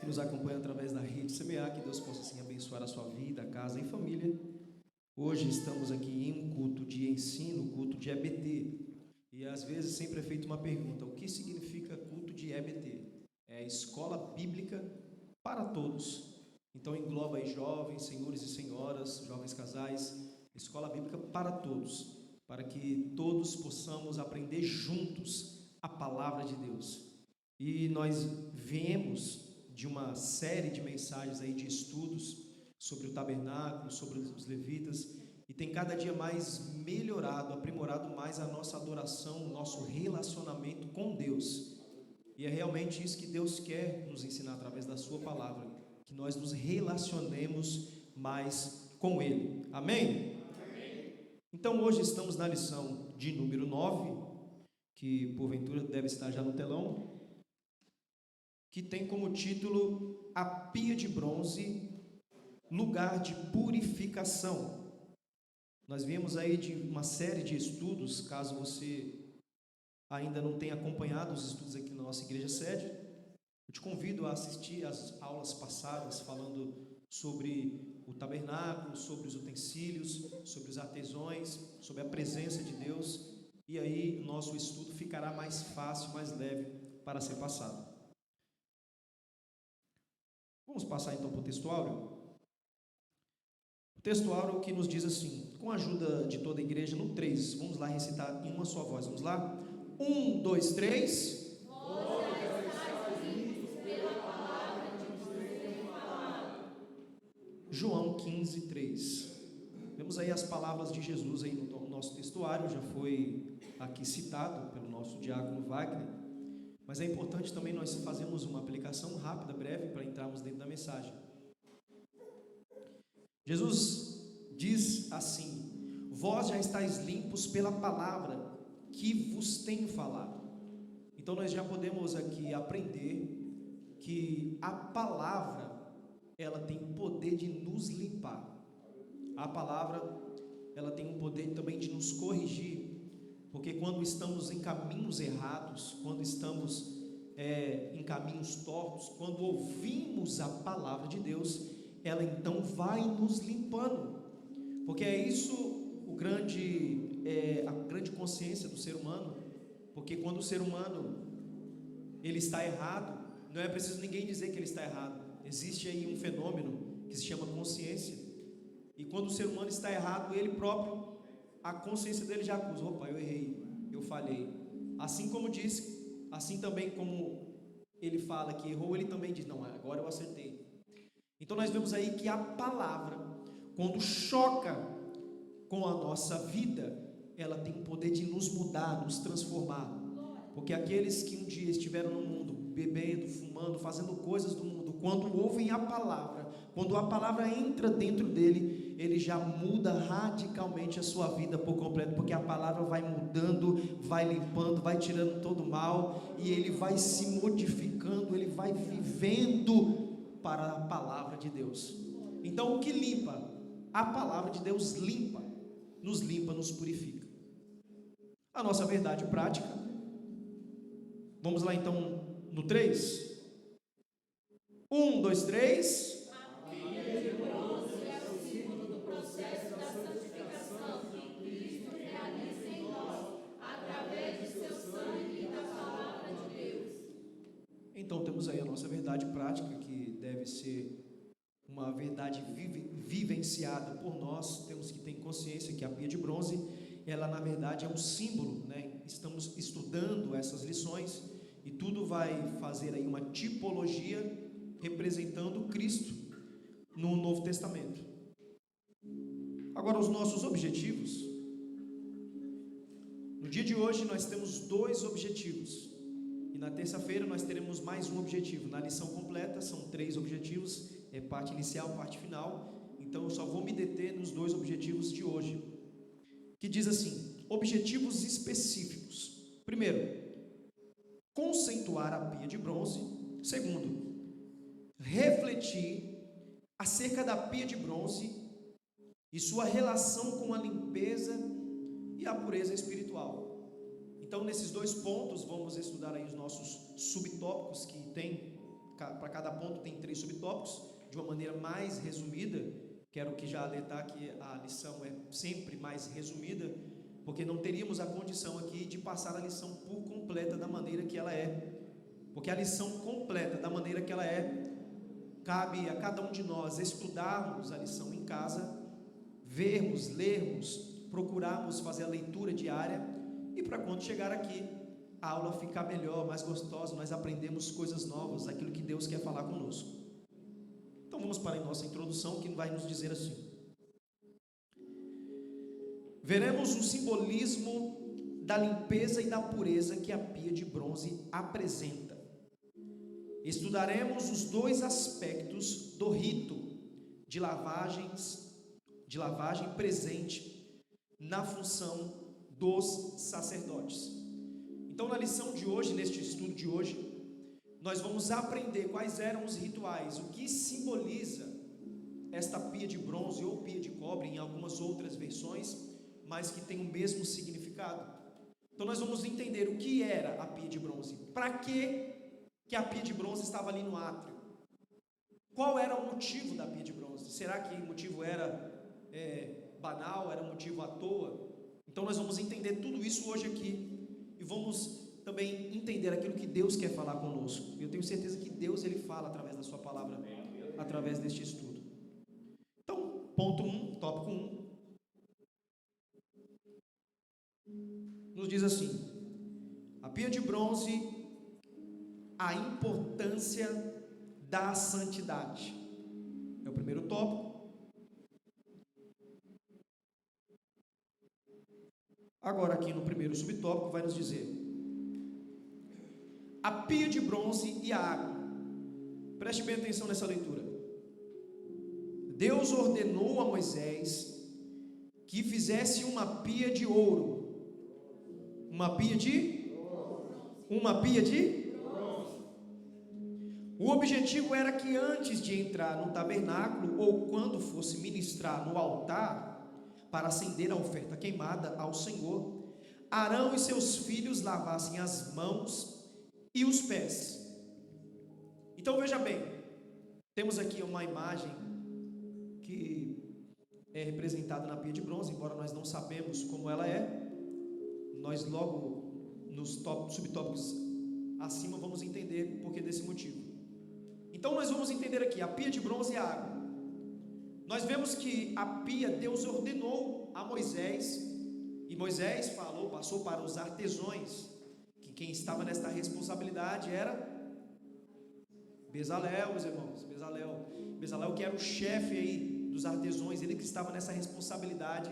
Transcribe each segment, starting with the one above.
nos acompanha através da rede Semear, que Deus possa assim abençoar a sua vida, a casa e família. Hoje estamos aqui em um culto de ensino, culto de EBT. E às vezes sempre é feita uma pergunta: o que significa culto de EBT? É Escola Bíblica para Todos. Então engloba aí jovens, senhores e senhoras, jovens casais, Escola Bíblica para todos, para que todos possamos aprender juntos a palavra de Deus. E nós viemos de uma série de mensagens aí de estudos sobre o tabernáculo, sobre os levitas, e tem cada dia mais melhorado, aprimorado mais a nossa adoração, o nosso relacionamento com Deus. E é realmente isso que Deus quer nos ensinar através da sua palavra, que nós nos relacionemos mais com Ele. Amém? Então hoje estamos na lição de número 9, que porventura deve estar já no telão, que tem como título A Pia de Bronze, Lugar de Purificação. Nós viemos aí de uma série de estudos, caso você ainda não tenha acompanhado os estudos aqui na nossa igreja sede, eu te convido a assistir às aulas passadas falando sobre o tabernáculo, sobre os utensílios, sobre os artesões, sobre a presença de Deus, e aí o nosso estudo ficará mais fácil, mais leve para ser passado. Vamos passar então para o textuário? O textuário que nos diz assim, com a ajuda de toda a igreja, no 3, vamos lá recitar em uma só voz, vamos lá? 1, 2, 3. João 15, 3. Vemos aí as palavras de Jesus aí no nosso textuário, já foi aqui citado pelo nosso diácono Wagner, mas é importante também nós fazermos uma aplicação rápida, breve, para entrarmos dentro da mensagem. Jesus diz assim: vós já estáis limpos pela palavra que vos tenho falado. Então nós já podemos aqui aprender que a palavra, ela tem o poder de nos limpar. A palavra, ela tem o poder também de nos corrigir, porque quando estamos em caminhos errados, quando estamos em caminhos tortos, quando ouvimos a palavra de Deus, ela então vai nos limpando, porque é isso a grande consciência do ser humano, porque quando o ser humano ele está errado, não é preciso ninguém dizer que ele está errado, existe aí um fenômeno que se chama consciência, e quando o ser humano está errado, ele próprio, a consciência dele já acusa: opa, eu errei, eu falhei. Assim como disse, assim também como ele fala que errou, ele também diz: não, agora eu acertei. Então nós vemos aí que a palavra, quando choca com a nossa vida, ela tem o poder de nos mudar, nos transformar. Porque aqueles que um dia estiveram no mundo, bebendo, fumando, fazendo coisas do mundo, quando ouvem a palavra, quando a palavra entra dentro dele, ele já muda radicalmente a sua vida por completo, porque a palavra vai mudando, vai limpando, vai tirando todo o mal, e ele vai se modificando, ele vai vivendo para a palavra de Deus. Então o que limpa? A palavra de Deus limpa, nos purifica. A nossa verdade prática, vamos lá então no 3. 1, 2, 3. Então temos aí a nossa verdade prática, que deve ser uma verdade vivenciada por nós. Temos que ter consciência que a pia de bronze, ela na verdade é um símbolo, né? Estamos estudando essas lições e tudo vai fazer aí uma tipologia representando Cristo no Novo Testamento. Agora, os nossos objetivos. No dia de hoje nós temos 2 objetivos. E na terça-feira nós teremos mais um objetivo. Na lição completa são 3 objetivos, parte inicial, parte final. Então eu só vou me deter nos 2 objetivos de hoje, que diz assim: objetivos específicos. Primeiro, conceituar a pia de bronze. Segundo, refletir acerca da pia de bronze e sua relação com a limpeza e a pureza espiritual. Então, nesses 2 pontos, vamos estudar aí os nossos subtópicos que tem para cada ponto tem 3 subtópicos, de uma maneira mais resumida. Quero que já alertar que a lição é sempre mais resumida, porque não teríamos a condição aqui de passar a lição por completa da maneira que ela é. Porque a lição completa da maneira que ela é, cabe a cada um de nós estudarmos a lição em casa, vermos, lermos, procurarmos fazer a leitura diária, e para quando chegar aqui, a aula ficar melhor, mais gostosa, nós aprendemos coisas novas, aquilo que Deus quer falar conosco. Então vamos para a nossa introdução, que vai nos dizer assim: veremos o simbolismo da limpeza e da pureza que a pia de bronze apresenta. Estudaremos os 2 aspectos do rito de lavagem presente na função dos sacerdotes. Então, na lição de hoje, neste estudo de hoje, nós vamos aprender quais eram os rituais, o que simboliza esta pia de bronze ou pia de cobre, em algumas outras versões, mas que tem o mesmo significado. Então nós vamos entender o que era a pia de bronze, para que a pia de bronze estava ali no átrio, qual era o motivo da pia de bronze, será que o motivo era banal, era um motivo à toa? Então nós vamos entender tudo isso hoje aqui, e vamos também entender aquilo que Deus quer falar conosco. Eu tenho certeza que Deus, Ele fala através da sua palavra, através deste estudo. Então, ponto 1, tópico 1, nos diz assim: a pia de bronze, a importância da santidade. É o primeiro tópico. Agora aqui no primeiro subtópico vai nos dizer: a pia de bronze e a água. Preste bem atenção nessa leitura. Deus ordenou a Moisés que fizesse uma pia de ouro. Uma pia de O objetivo era que antes de entrar no tabernáculo, ou quando fosse ministrar no altar para acender a oferta queimada ao Senhor, Arão e seus filhos lavassem as mãos e os pés. Então veja bem, temos aqui uma imagem que é representada na pia de bronze, embora nós não sabemos como ela é. Nós logo nos subtópicos acima vamos entender por que desse motivo. Então nós vamos entender aqui a pia de bronze e a água. Nós vemos que a pia Deus ordenou a Moisés, e Moisés passou para os artesãos, que quem estava nesta responsabilidade era Bezalel, meus irmãos. Bezalel que era o chefe aí dos artesãos, ele que estava nessa responsabilidade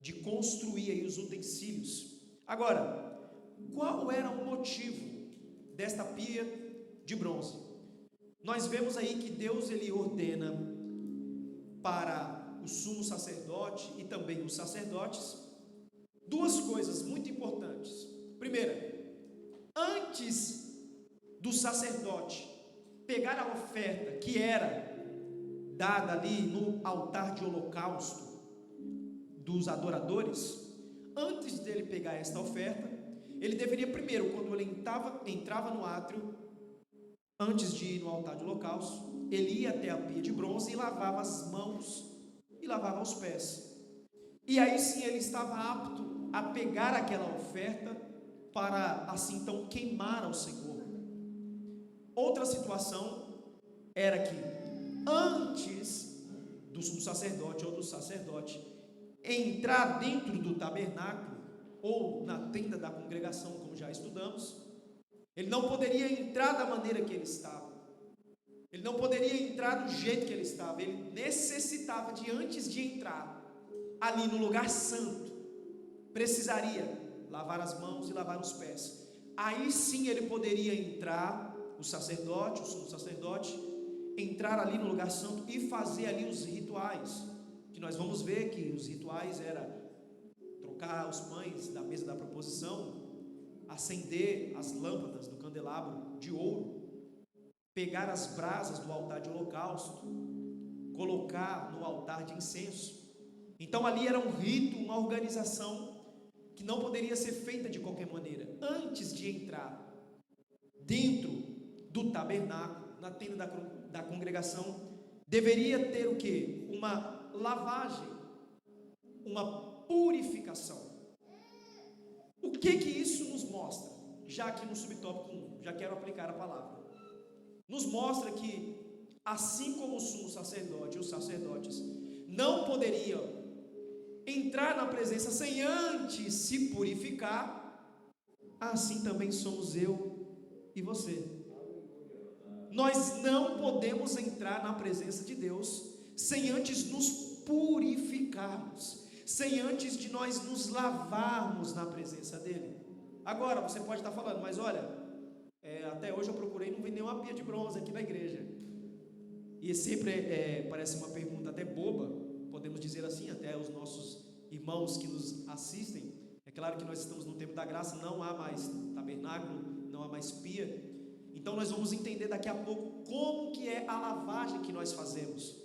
de construir aí os utensílios. Agora, qual era o motivo desta pia de bronze? Nós vemos aí que Deus, ele ordena para o sumo sacerdote e também os sacerdotes 2 coisas muito importantes. Primeira, antes do sacerdote pegar a oferta que era dada ali no altar de holocausto dos adoradores, antes dele pegar esta oferta, ele deveria primeiro, quando ele entrava no átrio, antes de ir no altar de holocausto, ele ia até a pia de bronze e lavava as mãos e lavava os pés. E aí sim ele estava apto a pegar aquela oferta para assim então queimar ao Senhor. Outra situação era que antes do sumo sacerdote ou do sacerdote entrar dentro do tabernáculo ou na tenda da congregação, como já estudamos, ele não poderia entrar da maneira que ele estava, ele não poderia entrar do jeito que ele estava, ele necessitava de, antes de entrar ali no lugar santo, precisaria lavar as mãos e lavar os pés. Aí sim ele poderia entrar, o sacerdote, o sumo sacerdote, entrar ali no lugar santo e fazer ali os rituais, que nós vamos ver que os rituais era trocar os pães da mesa da proposição, acender as lâmpadas do candelabro de ouro, pegar as brasas do altar de holocausto, colocar no altar de incenso. Então ali era um rito, uma organização que não poderia ser feita de qualquer maneira. Antes de entrar dentro do tabernáculo, na tenda da congregação deveria ter o quê? Uma lavagem, uma purificação. O que isso nos mostra? Já aqui no subtópico 1, já quero aplicar a palavra. Nos mostra que, assim como o sumo sacerdote e os sacerdotes não poderiam entrar na presença sem antes se purificar, assim também somos eu e você. Nós não podemos entrar na presença de Deus sem antes nos purificarmos, sem antes de nós nos lavarmos na presença dele. Agora, você pode estar falando, mas olha, até hoje eu procurei, não vi nenhuma pia de bronze aqui na igreja. E sempre parece uma pergunta até boba, podemos dizer assim, até os nossos irmãos que nos assistem. É claro que nós estamos no tempo da graça, não há mais tabernáculo, não há mais pia. Então nós vamos entender daqui a pouco como que é a lavagem que nós fazemos.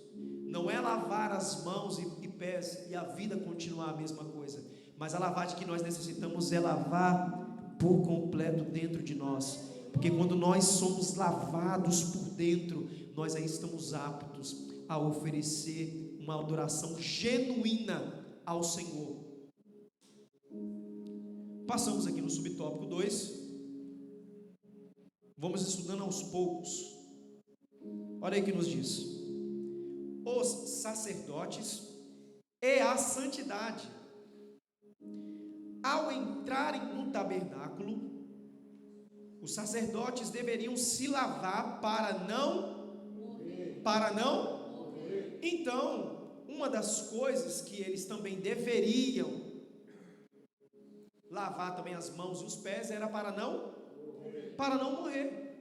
Não é lavar as mãos e pés e a vida continuar a mesma coisa, mas a lavagem que nós necessitamos é lavar por completo dentro de nós, porque quando nós somos lavados por dentro, nós aí estamos aptos a oferecer uma adoração genuína ao Senhor. Passamos aqui no subtópico 2, vamos estudando aos poucos. Olha aí o que nos diz: os sacerdotes e a santidade, ao entrarem no tabernáculo, os sacerdotes deveriam se lavar para não. Então, uma das coisas que eles também deveriam lavar também as mãos e os pés era para não morrer.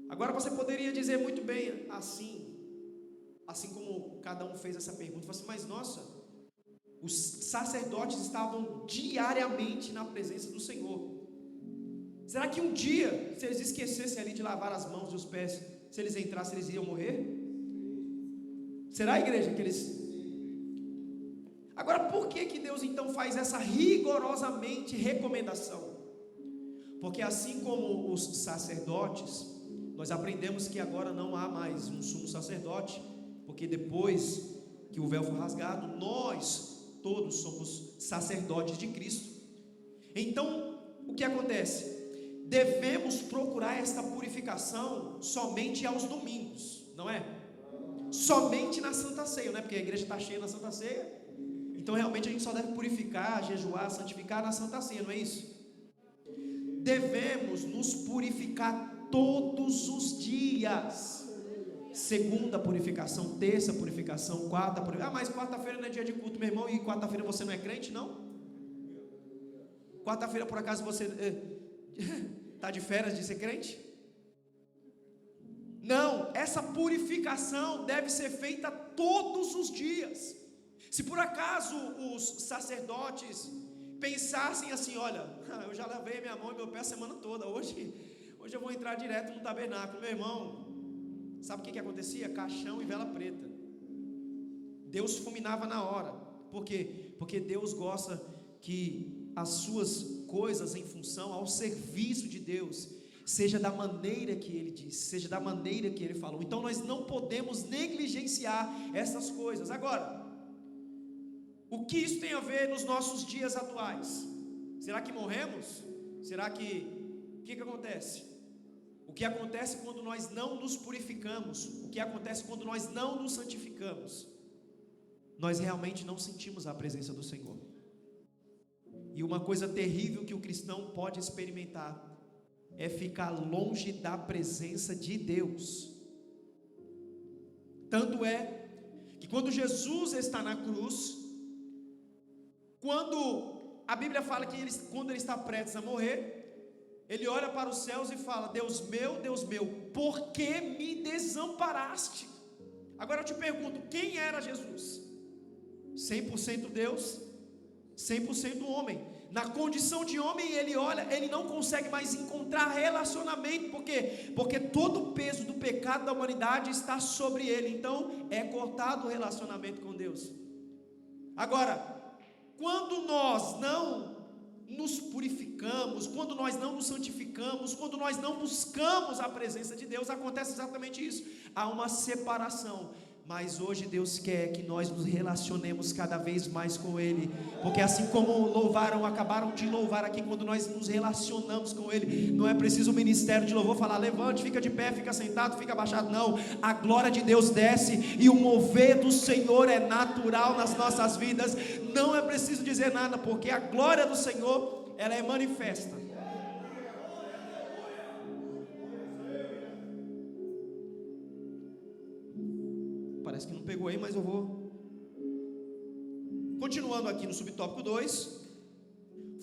Agora você poderia dizer muito bem assim como cada um fez essa pergunta, assim, mas nossa, os sacerdotes estavam diariamente na presença do Senhor. Será que um dia, se eles esquecessem ali de lavar as mãos e os pés, se eles entrassem, eles iam morrer? Será, igreja, que eles... Agora, por que Deus então faz essa rigorosamente recomendação? Porque assim como os sacerdotes, nós aprendemos que agora não há mais um sumo sacerdote, porque depois que o véu foi rasgado, nós todos somos sacerdotes de Cristo. Então, o que acontece? Devemos procurar esta purificação somente aos domingos, não é? Somente na Santa Ceia, não é? Porque a igreja está cheia na Santa Ceia, então realmente a gente só deve purificar, jejuar, santificar na Santa Ceia, não é isso? Devemos nos purificar todos os dias. Segunda purificação, terça purificação, quarta purificação. Mas quarta-feira não é dia de culto, meu irmão, e quarta-feira você não é crente, não? Quarta-feira por acaso você está de férias de ser crente? Não, essa purificação deve ser feita todos os dias. Se por acaso os sacerdotes pensassem assim, olha, eu já lavei minha mão e meu pé a semana toda, hoje eu vou entrar direto no tabernáculo, meu irmão, sabe o que acontecia? Caixão e vela preta. Deus fulminava na hora. Por quê? Porque Deus gosta que as suas coisas em função ao serviço de Deus seja da maneira que Ele disse, seja da maneira que Ele falou. Então nós não podemos negligenciar essas coisas. Agora, o que isso tem a ver nos nossos dias atuais? Será que morremos? Será que... O que acontece? O que acontece quando nós não nos purificamos? O que acontece quando nós não nos santificamos? Nós realmente não sentimos a presença do Senhor. E uma coisa terrível que o cristão pode experimentar é ficar longe da presença de Deus. Tanto é que quando Jesus está na cruz, quando a Bíblia fala que quando ele está prestes a morrer, ele olha para os céus e fala: Deus meu, por que me desamparaste? Agora eu te pergunto, quem era Jesus? 100% Deus, 100% homem. Na condição de homem, ele olha, ele não consegue mais encontrar relacionamento. Por quê? Porque todo o peso do pecado da humanidade está sobre ele. Então é cortado o relacionamento com Deus. Agora, quando nós não nos purificamos, quando nós não nos santificamos, quando nós não buscamos a presença de Deus, acontece exatamente isso, há uma separação. Mas hoje Deus quer que nós nos relacionemos cada vez mais com Ele, porque assim como acabaram de louvar aqui, quando nós nos relacionamos com Ele, não é preciso o ministério de louvor falar, levante, fica de pé, fica sentado, fica abaixado, não, a glória de Deus desce, e o mover do Senhor é natural nas nossas vidas, não é preciso dizer nada, porque a glória do Senhor, ela é manifesta. Parece que não pegou aí, mas eu vou. Continuando aqui no subtópico 2.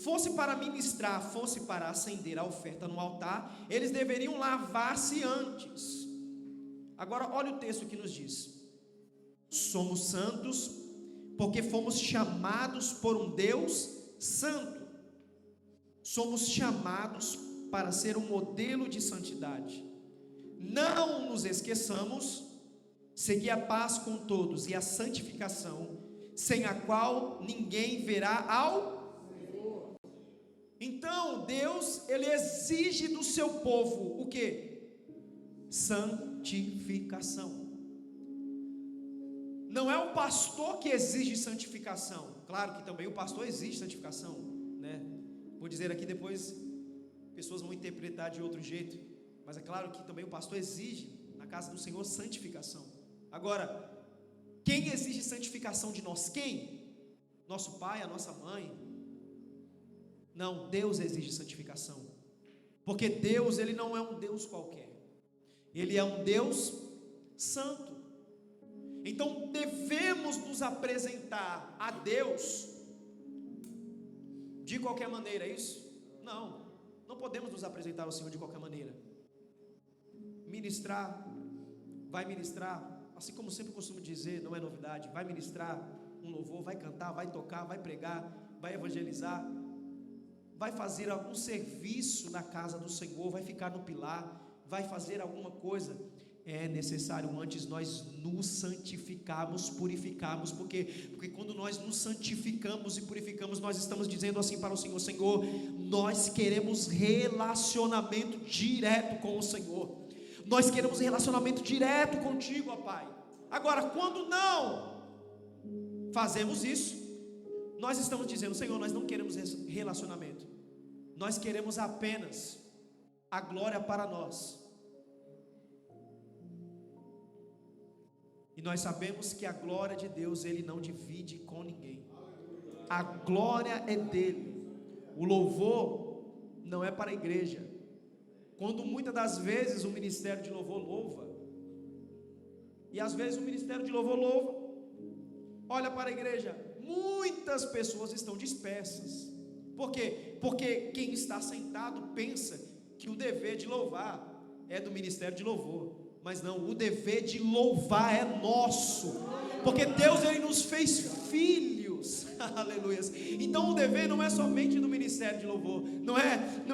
Fosse para ministrar, fosse para acender a oferta no altar, eles deveriam lavar-se antes. Agora olha o texto que nos diz: somos santos, porque fomos chamados por um Deus santo. Somos chamados para ser um modelo de santidade. Não nos esqueçamos, seguir a paz com todos e a santificação, sem a qual ninguém verá ao Senhor. Então Deus, Ele exige do seu povo o que? Santificação. Não é o pastor que exige santificação. Claro que também o pastor exige santificação, né? Vou dizer aqui, depois pessoas vão interpretar de outro jeito, mas é claro que também o pastor exige na casa do Senhor santificação. Agora, quem exige santificação de nós? Quem? Nosso pai, a nossa mãe? Não, Deus exige santificação, porque Deus, Ele não é um Deus qualquer, Ele é um Deus santo. Então devemos nos apresentar a Deus de qualquer maneira, é isso? Não, não podemos nos apresentar ao Senhor de qualquer maneira. Ministrar, vai ministrar, assim como sempre costumo dizer, não é novidade, vai ministrar um louvor, vai cantar, vai tocar, vai pregar, vai evangelizar, vai fazer algum serviço na casa do Senhor, vai ficar no pilar, vai fazer alguma coisa. É necessário antes nós nos santificarmos, purificarmos, porque quando nós nos santificamos e purificamos, nós estamos dizendo assim para o Senhor: Senhor, nós queremos relacionamento direto com o Senhor, nós queremos relacionamento direto contigo, ó Pai. Agora, quando não fazemos isso, nós estamos dizendo: Senhor, nós não queremos relacionamento, nós queremos apenas a glória para nós. E nós sabemos que a glória de Deus Ele não divide com ninguém. A glória é dele. O louvor não é para a igreja. Quando muitas das vezes o ministério de louvor louva, e às vezes o ministério de louvor louva, olha para a igreja, muitas pessoas estão dispersas. Por quê? Porque quem está sentado pensa que o dever de louvar é do ministério de louvor. Mas não, o dever de louvar é nosso, porque Deus, Ele nos fez filhos, aleluia. Então o dever não é somente do ministério de louvor, não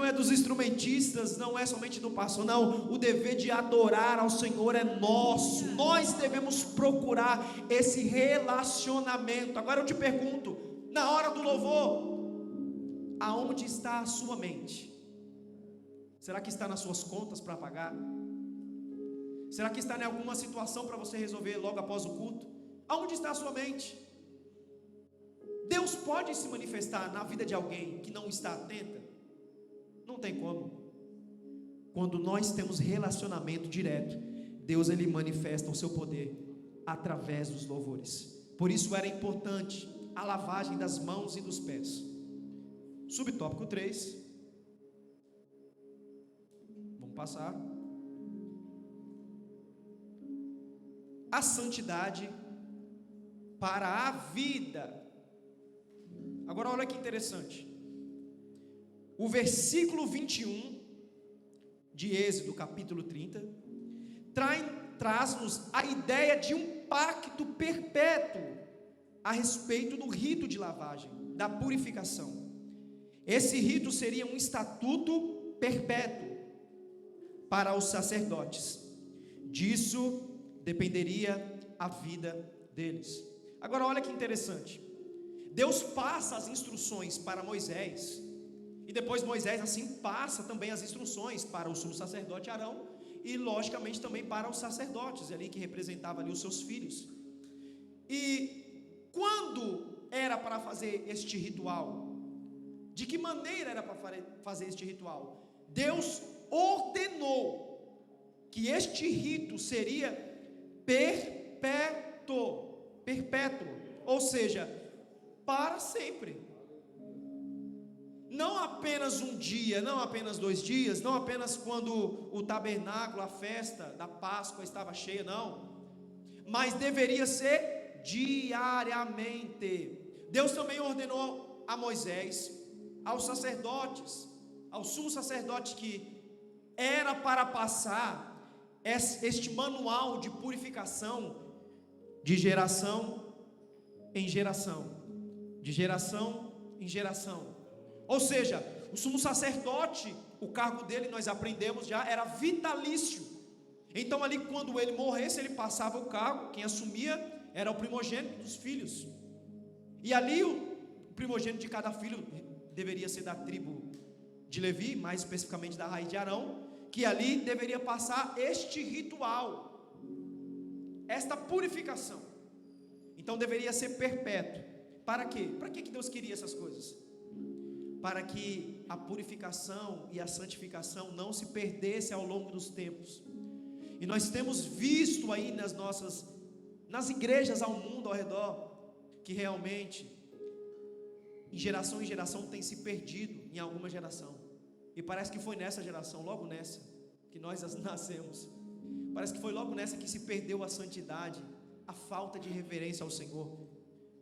é dos instrumentistas, não é somente do pastor, não, o dever de adorar ao Senhor é nosso, nós devemos procurar esse relacionamento. Agora eu te pergunto, na hora do louvor, aonde está a sua mente? Será que está nas suas contas para pagar? Será que está em alguma situação para você resolver logo após o culto? Aonde está a sua mente? Deus pode se manifestar na vida de alguém que não está atenta? Não tem como. Quando nós temos relacionamento direto, Deus, Ele manifesta o seu poder através dos louvores. Por isso era importante a lavagem das mãos e dos pés. Subtópico 3. Vamos passar. A santidade para a vida. Agora olha que interessante, o versículo 21 de Êxodo capítulo 30 traz-nos a ideia de um pacto perpétuo a respeito do rito de lavagem, da purificação. Esse rito seria um estatuto perpétuo para os sacerdotes. Disso dependeria a vida deles. Agora olha que interessante, Deus passa as instruções para Moisés E depois Moisés assim passa também as instruções para o sumo sacerdote Arão e logicamente também para os sacerdotes ali que representavam ali os seus filhos. E quando era para fazer este ritual? De que maneira era para fazer este ritual? Deus ordenou que este rito seria perpétuo, ou seja, para sempre. Não apenas um dia, não apenas 2 dias, não apenas quando o tabernáculo, a festa da Páscoa estava cheia, não, mas deveria ser diariamente. Deus também ordenou a Moisés, aos sacerdotes, ao sumo sacerdote, que era para passar este manual de purificação de geração em geração, de geração em geração. Ou seja, o sumo sacerdote, o cargo dele, nós aprendemos já, era vitalício. Então ali quando ele morresse, ele passava o cargo, quem assumia era o primogênito dos filhos. E ali o primogênito de cada filho deveria ser da tribo de Levi, mais especificamente da raiz de Arão, que ali deveria passar este ritual, esta purificação. Então deveria ser perpétuo. Para quê? Para que Deus queria essas coisas? Para que a purificação e a santificação não se perdesse ao longo dos tempos. E nós temos visto aí nas igrejas ao mundo ao redor, que realmente em geração tem se perdido em alguma geração. E parece que foi nessa geração, logo nessa, que nós nascemos. Parece que foi logo nessa que se perdeu a santidade, a falta de reverência ao Senhor.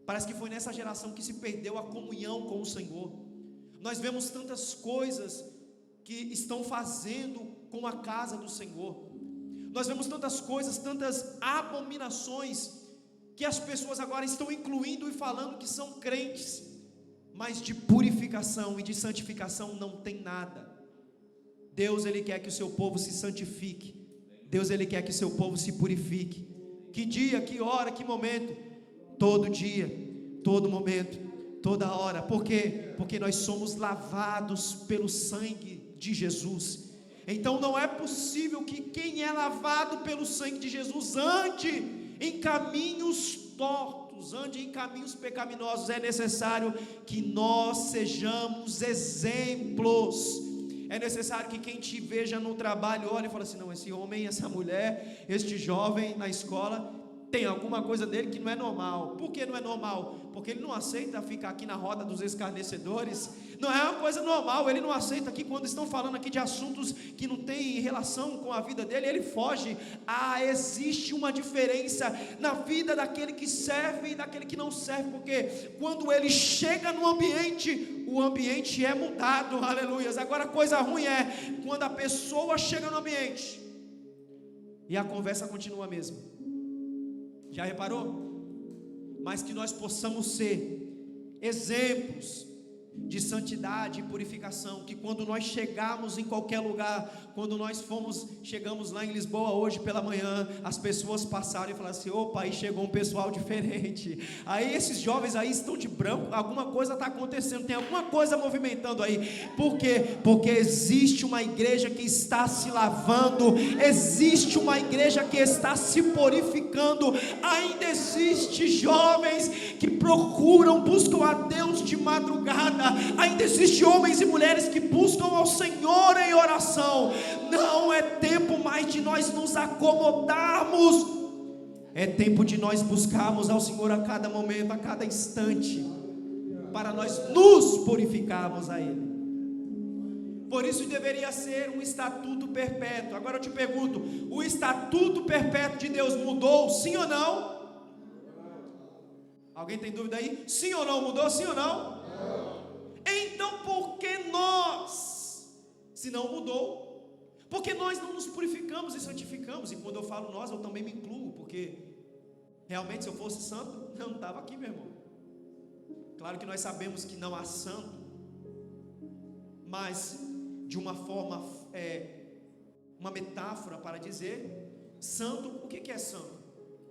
Parece que foi nessa geração que se perdeu a comunhão com o Senhor. Nós vemos tantas coisas que estão fazendo com a casa do Senhor. Nós vemos tantas coisas, tantas abominações, que as pessoas agora estão incluindo e falando que são crentes, mas de purificação e de santificação não tem nada. Deus, Ele quer que o seu povo se santifique. Deus, Ele quer que o seu povo se purifique. Que dia, que hora, que momento? Todo dia, todo momento, toda hora. Por quê? Porque nós somos lavados pelo sangue de Jesus. Então não é possível que quem é lavado pelo sangue de Jesus ande em caminhos tortos, ande em caminhos pecaminosos. É necessário que nós sejamos exemplos. É necessário que quem te veja no trabalho olhe e fale assim: não, esse homem, essa mulher, este jovem na escola, tem alguma coisa dele que não é normal. Por que não é normal? Porque ele não aceita ficar aqui na roda dos escarnecedores. Não é uma coisa normal. Ele não aceita que quando estão falando aqui de assuntos que não tem relação com a vida dele, ele foge. Existe uma diferença na vida daquele que serve e daquele que não serve. Porque quando ele chega no ambiente, o ambiente é mudado. Aleluias. Agora a coisa ruim é quando a pessoa chega no ambiente e a conversa continua a mesma. Já reparou? Mas que nós possamos ser exemplos de santidade e purificação, que quando nós chegarmos em qualquer lugar, quando nós chegamos lá em Lisboa hoje pela manhã, as pessoas passaram e falaram assim: opa, aí chegou um pessoal diferente, aí esses jovens aí estão de branco, alguma coisa está acontecendo, tem alguma coisa movimentando aí. Por quê? Porque existe uma igreja que está se lavando, existe uma igreja que está se purificando, ainda existe jovens que buscam a Deus de madrugada, ainda existe homens e mulheres que buscam ao Senhor em oração. Não é tempo mais de nós nos acomodarmos, é tempo de nós buscarmos ao Senhor a cada momento, a cada instante, para nós nos purificarmos a Ele. Por isso deveria ser um estatuto perpétuo. Agora eu te pergunto: o estatuto perpétuo de Deus mudou, sim ou não? Alguém tem dúvida aí? Sim ou não mudou? Sim ou não? Então por que nós, se não mudou, porque nós não nos purificamos e santificamos? E quando eu falo nós, eu também me incluo, porque realmente se eu fosse santo, eu não estava aqui, meu irmão. Claro que nós sabemos que não há santo, mas de uma forma, uma metáfora para dizer, santo, o que é santo?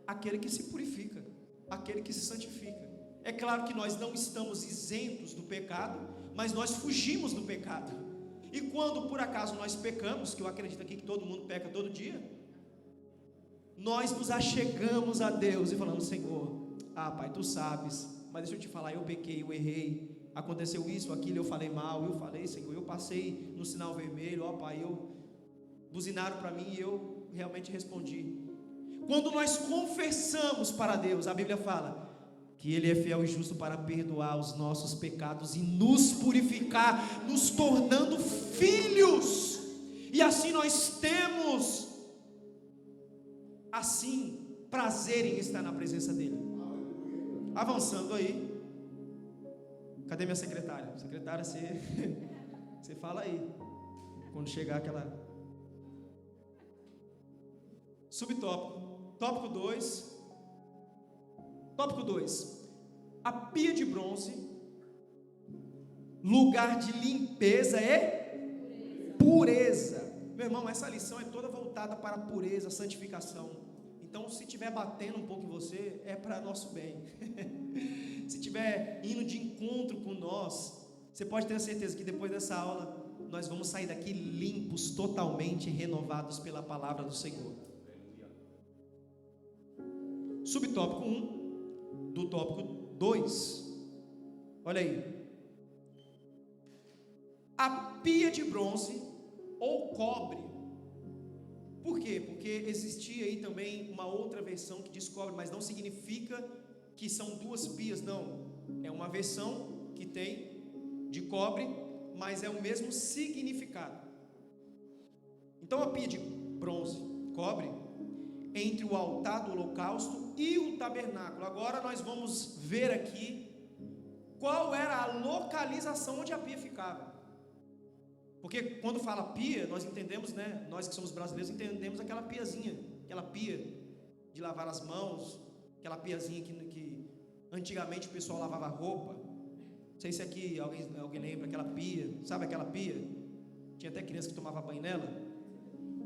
Aquele que se purifica, aquele que se santifica. É claro que nós não estamos isentos do pecado, mas nós fugimos do pecado. E quando por acaso nós pecamos, que eu acredito aqui que todo mundo peca todo dia, nós nos achegamos a Deus e falamos: Senhor, Pai, Tu sabes, mas deixa eu te falar, eu pequei, eu errei, aconteceu isso, aquilo, eu falei mal, eu falei, Senhor, eu passei no sinal vermelho, Pai, buzinaram para mim e eu realmente respondi. Quando nós confessamos para Deus, a Bíblia fala que Ele é fiel e justo para perdoar os nossos pecados e nos purificar, nos tornando filhos, e assim nós temos prazer em estar na presença dEle. Avançando aí, cadê minha secretária? Secretária, você fala aí, quando chegar aquela... Subtópico, tópico 2, a pia de bronze, lugar de limpeza e pureza. Meu irmão, essa lição é toda voltada para a pureza, santificação. Então, se estiver batendo um pouco em você, é para nosso bem. Se estiver indo de encontro com nós, você pode ter certeza que depois dessa aula, nós vamos sair daqui limpos, totalmente renovados pela palavra do Senhor. Subtópico 1, do tópico 2, olha aí, a pia de bronze ou cobre. Por quê? Porque existia aí também uma outra versão que diz cobre, mas não significa que são duas pias, não, é uma versão que tem de cobre, mas é o mesmo significado. Então a pia de bronze, cobre, entre o altar do holocausto e o tabernáculo. Agora nós vamos ver aqui qual era a localização onde a pia ficava. Porque quando fala pia, nós entendemos, né? Nós que somos brasileiros entendemos aquela piazinha, aquela pia de lavar as mãos, aquela piazinha que antigamente o pessoal lavava roupa. Não sei se aqui alguém lembra aquela pia, sabe aquela pia? Tinha até criança que tomava banho nela.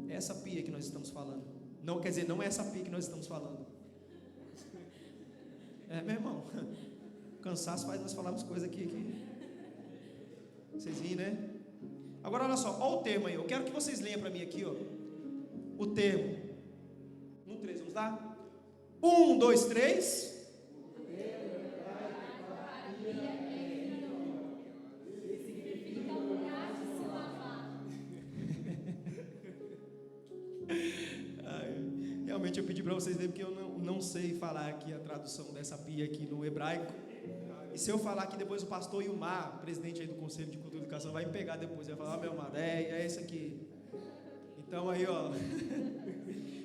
É essa pia que nós estamos falando. Não, quer dizer, não é essa pia que nós estamos falando. Meu irmão, cansaço faz nós falarmos coisas aqui que vocês riem, né? Agora olha só, olha o termo aí, eu quero que vocês leiam para mim aqui, ó, o termo. No 3, vamos lá? 1, 2, 3. Realmente eu pedi para vocês lerem, porque eu não sei falar aqui a tradução dessa pia aqui no hebraico. E se eu falar aqui depois, o pastor Ilmar, presidente aí do Conselho de Cultura e Educação, vai me pegar depois, vai falar: meu amado, é esse aqui. Então aí, ó.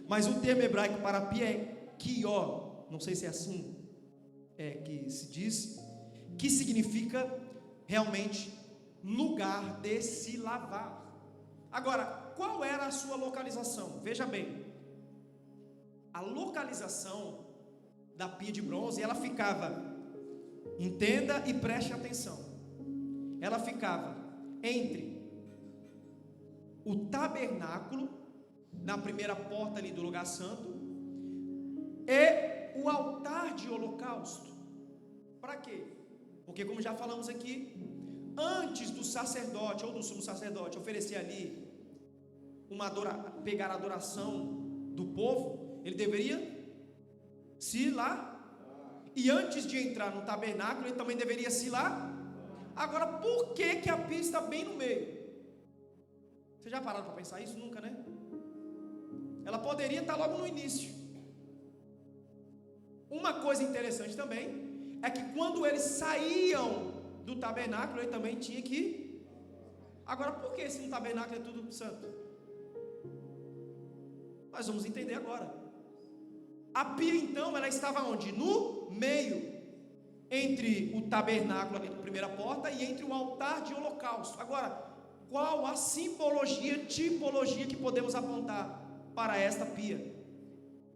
Mas o termo hebraico para pia é kió, não sei se é assim que se diz, que significa realmente lugar de se lavar. Agora, qual era a sua localização? Veja bem, a localização da pia de bronze, ela ficava, entenda e preste atenção, ela ficava entre o tabernáculo, na primeira porta ali do lugar santo, e o altar de holocausto. Para quê? Porque, como já falamos aqui, antes do sacerdote ou do sumo sacerdote oferecer ali pegar a adoração do povo, ele deveria se lá. E antes de entrar no tabernáculo, ele também deveria se lá. Agora, por que a pia está bem no meio? Vocês já pararam para pensar isso? Nunca, né? Ela poderia estar logo no início. Uma coisa interessante também é que quando eles saíam do tabernáculo, ele também tinha que... Agora, por que se no tabernáculo é tudo santo? Nós vamos entender agora. A pia, então, ela estava onde? No meio, entre o tabernáculo, ali na primeira porta, e entre o altar de holocausto. Agora, qual a simbologia, tipologia que podemos apontar para esta pia?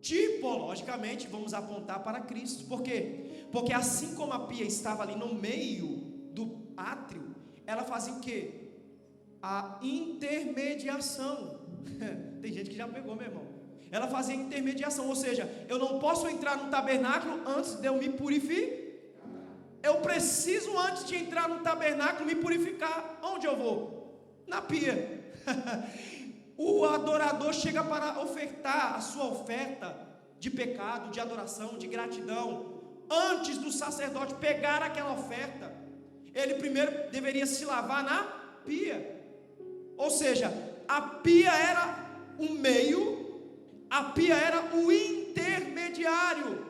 Tipologicamente, vamos apontar para Cristo. Por quê? Porque assim como a pia estava ali no meio do átrio, ela fazia o quê? A intermediação. Tem gente que já pegou, meu irmão. Ela fazia intermediação, ou seja, eu não posso entrar no tabernáculo antes de eu me purificar. eu preciso, antes de entrar no tabernáculo, me purificar. Onde eu vou? Na pia. O adorador chega para ofertar a sua oferta de pecado, de adoração, de gratidão. Antes do sacerdote pegar aquela oferta, ele primeiro deveria se lavar na pia. Ou seja, a pia era o meio, a pia era o intermediário.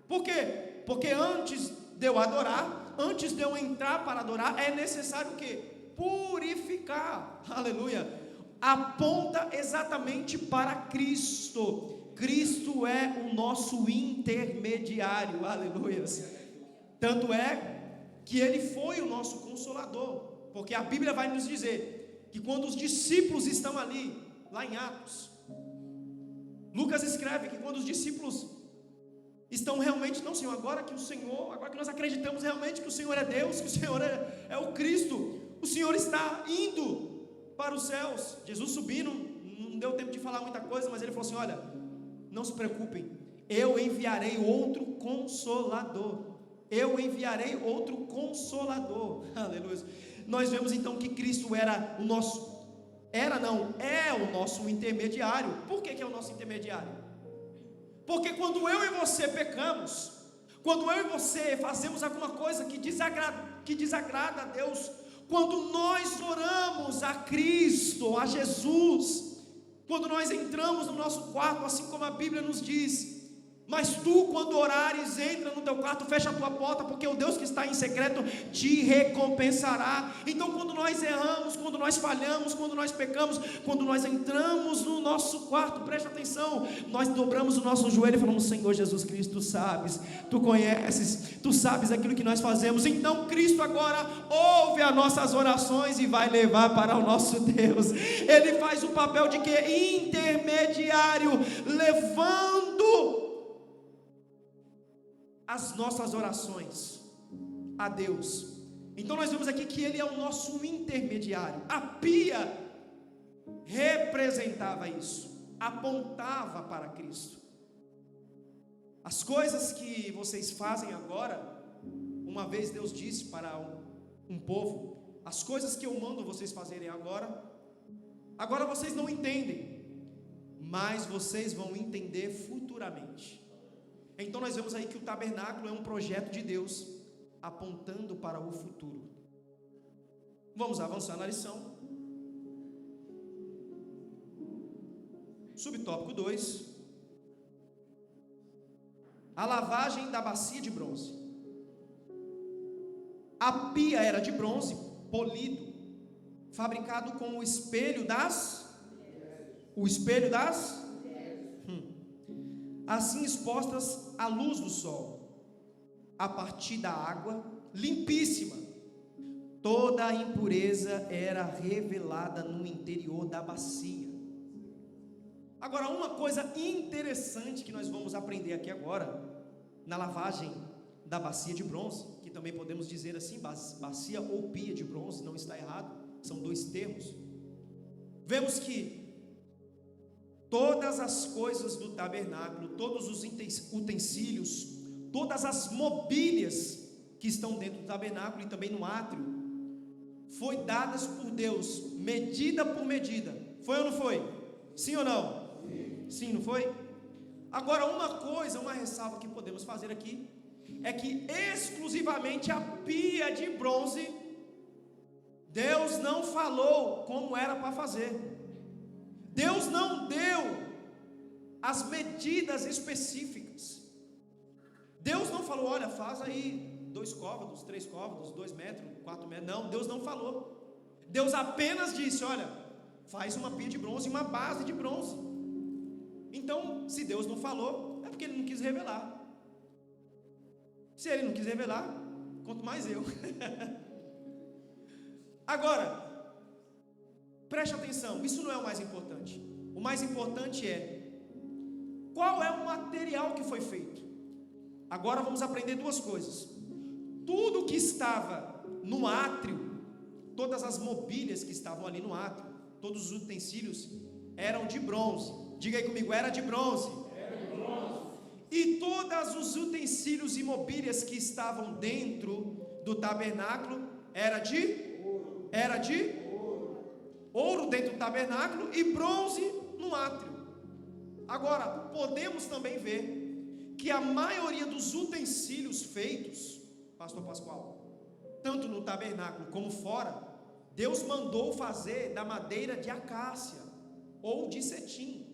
Por quê? Porque antes de eu adorar, antes de eu entrar para adorar, é necessário o quê? Purificar. Aleluia. Aponta exatamente para Cristo. Cristo é o nosso intermediário. Aleluia. Tanto é que ele foi o nosso consolador, porque a Bíblia vai nos dizer que quando os discípulos estão ali, lá em Atos, Lucas escreve que quando os discípulos estão realmente, não Senhor, agora que nós acreditamos realmente que o Senhor é Deus, que o Senhor é o Cristo, o Senhor está indo para os céus. Jesus subindo, não deu tempo de falar muita coisa, mas ele falou assim: olha, não se preocupem, eu enviarei outro consolador. Eu enviarei outro consolador. Aleluia. Nós vemos então que Cristo é o nosso intermediário. Por que é o nosso intermediário? Porque quando eu e você pecamos, quando eu e você fazemos alguma coisa que desagrada a Deus, quando nós oramos a Cristo, a Jesus, quando nós entramos no nosso quarto, assim como a Bíblia nos diz: mas tu, quando orares, entra no teu quarto, fecha a tua porta, porque o Deus que está em secreto te recompensará. Então, quando nós erramos, quando nós falhamos, quando nós pecamos, quando nós entramos no nosso quarto, preste atenção, nós dobramos o nosso joelho e falamos: Senhor Jesus Cristo, tu sabes, tu conheces, tu sabes aquilo que nós fazemos. Então Cristo agora ouve as nossas orações e vai levar para o nosso Deus. Ele faz o papel de que? Intermediário, levando as nossas orações a Deus. Então nós vemos aqui que ele é o nosso intermediário. A pia representava isso, apontava para Cristo. As coisas que vocês fazem agora, uma vez Deus disse para um povo: as coisas que eu mando vocês fazerem agora vocês não entendem, mas vocês vão entender futuramente. Então nós vemos aí que o tabernáculo é um projeto de Deus, apontando para o futuro. Vamos avançar na lição. Subtópico 2: a lavagem da bacia de bronze. A pia era de bronze polido, fabricado com o espelho das assim expostas à luz do sol, a partir da água limpíssima. Toda a impureza era revelada no interior da bacia. Agora, uma coisa interessante que nós vamos aprender aqui agora, na lavagem da bacia de bronze, que também podemos dizer assim, bacia ou pia de bronze, não está errado, são dois termos. Vemos que todas as coisas do tabernáculo, todos os utensílios, todas as mobílias que estão dentro do tabernáculo e também no átrio, foi dadas por Deus, medida por medida. Foi ou não foi? Sim ou não? Sim, não foi? Agora, uma ressalva que podemos fazer aqui, é que exclusivamente a pia de bronze, Deus não falou como era para fazer. Deus não deu as medidas específicas. Deus não falou: olha, faz aí 2 côvados, 3 côvados, 2 metros, 4 metros. Não, Deus não falou. Deus apenas disse: olha, faz uma pia de bronze e uma base de bronze. Então, se Deus não falou, é porque Ele não quis revelar. Se Ele não quis revelar, quanto mais eu. Agora, preste atenção, isso não é o mais importante. O mais importante é qual é o material que foi feito. Agora vamos aprender 2 coisas. Tudo que estava no átrio, todas as mobílias que estavam ali no átrio, todos os utensílios eram de bronze. Diga aí comigo: era de bronze. E todos os utensílios e mobílias que estavam dentro do tabernáculo era de ouro dentro do tabernáculo e bronze no átrio. Agora, podemos também ver que a maioria dos utensílios feitos, pastor Pascoal, tanto no tabernáculo como fora, Deus mandou fazer da madeira de acácia ou de cetim,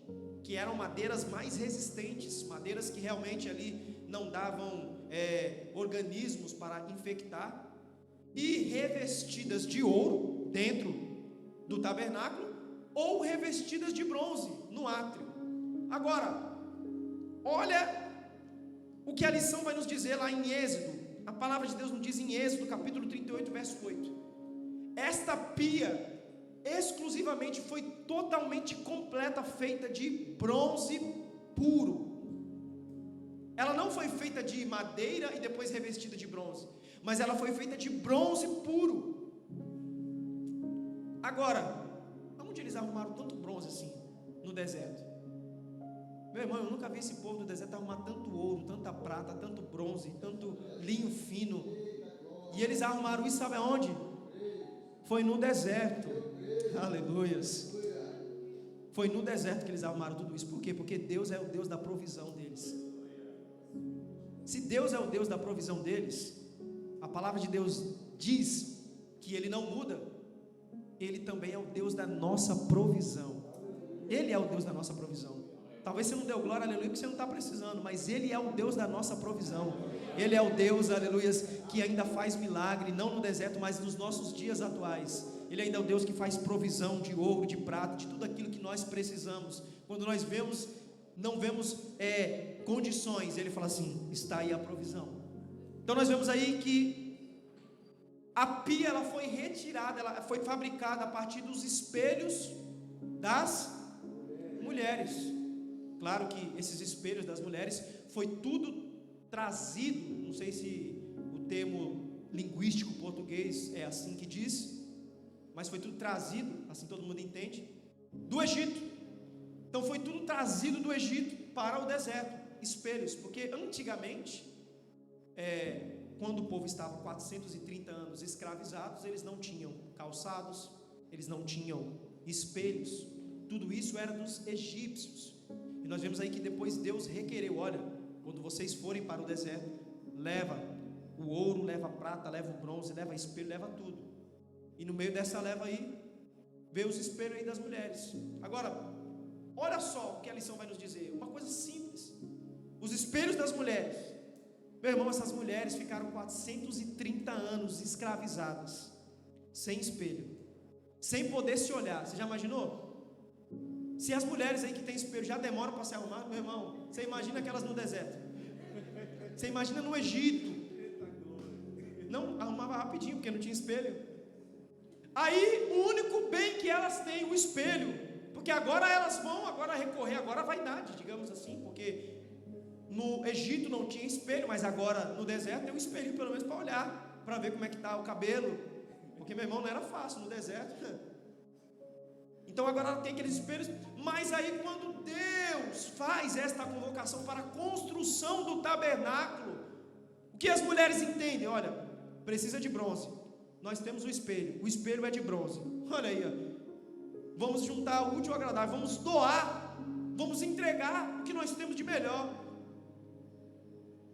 que eram madeiras mais resistentes, madeiras que realmente ali não davam organismos para infectar, e revestidas de ouro dentro do tabernáculo, ou revestidas de bronze no átrio. Agora, olha o que a lição vai nos dizer lá em Êxodo. A palavra de Deus nos diz em Êxodo, capítulo 38, verso 8. Esta pia exclusivamente foi totalmente completa, feita de bronze puro. Ela não foi feita de madeira e depois revestida de bronze, mas ela foi feita de bronze puro. Agora, onde eles arrumaram tanto bronze assim no deserto? Meu irmão, eu nunca vi esse povo do deserto arrumar tanto ouro, tanta prata, tanto bronze, tanto linho fino. E eles arrumaram isso, sabe aonde? Foi no deserto. Aleluias. Foi no deserto que eles arrumaram tudo isso. Por quê? Porque Deus é o Deus da provisão deles. Se Deus é o Deus da provisão deles, a palavra de Deus diz que Ele não muda. Ele também é o Deus da nossa provisão. Ele é o Deus da nossa provisão. Talvez você não deu glória, aleluia, porque você não está precisando, mas Ele é o Deus da nossa provisão. Ele é o Deus, aleluias, que ainda faz milagre, não no deserto, mas nos nossos dias atuais. Ele ainda é o Deus que faz provisão de ouro, de prata, de tudo aquilo que nós precisamos. Quando nós não vemos condições, Ele fala assim, está aí a provisão. Então nós vemos aí que a pia, ela foi retirada, ela foi fabricada a partir dos espelhos das mulheres. Claro que esses espelhos das mulheres foi tudo trazido, não sei se o termo linguístico português é assim que diz, mas foi tudo trazido, assim todo mundo entende, do Egito. Então foi tudo trazido do Egito para o deserto, espelhos, porque antigamente, quando o povo estava 430 anos escravizados, eles não tinham calçados, eles não tinham espelhos, tudo isso era dos egípcios. E nós vemos aí que depois Deus requereu, olha, quando vocês forem para o deserto, leva o ouro, leva a prata, leva o bronze, leva espelho, leva tudo. E no meio dessa leva aí, vê os espelhos aí das mulheres. Agora, olha só o que a lição vai nos dizer, uma coisa simples. Os espelhos das mulheres. Meu irmão, essas mulheres ficaram 430 anos escravizadas, sem espelho, sem poder se olhar. Você já imaginou? Se as mulheres aí que tem espelho já demoram para se arrumar, meu irmão, você imagina aquelas no deserto. Você imagina no Egito. Não, arrumava rapidinho, porque não tinha espelho. Aí, o único bem que elas têm, o espelho. Porque agora elas vão recorrer agora à vaidade, digamos assim. Porque no Egito não tinha espelho, mas agora no deserto tem um espelho pelo menos para olhar, para ver como é que está o cabelo. Porque, meu irmão, não era fácil no deserto. Então agora ela tem aqueles espelhos, mas aí quando Deus faz esta convocação para a construção do tabernáculo, o que as mulheres entendem? Olha, precisa de bronze, nós temos o espelho é de bronze, olha aí, ó. Vamos juntar o útil ao agradável, vamos doar, vamos entregar o que nós temos de melhor,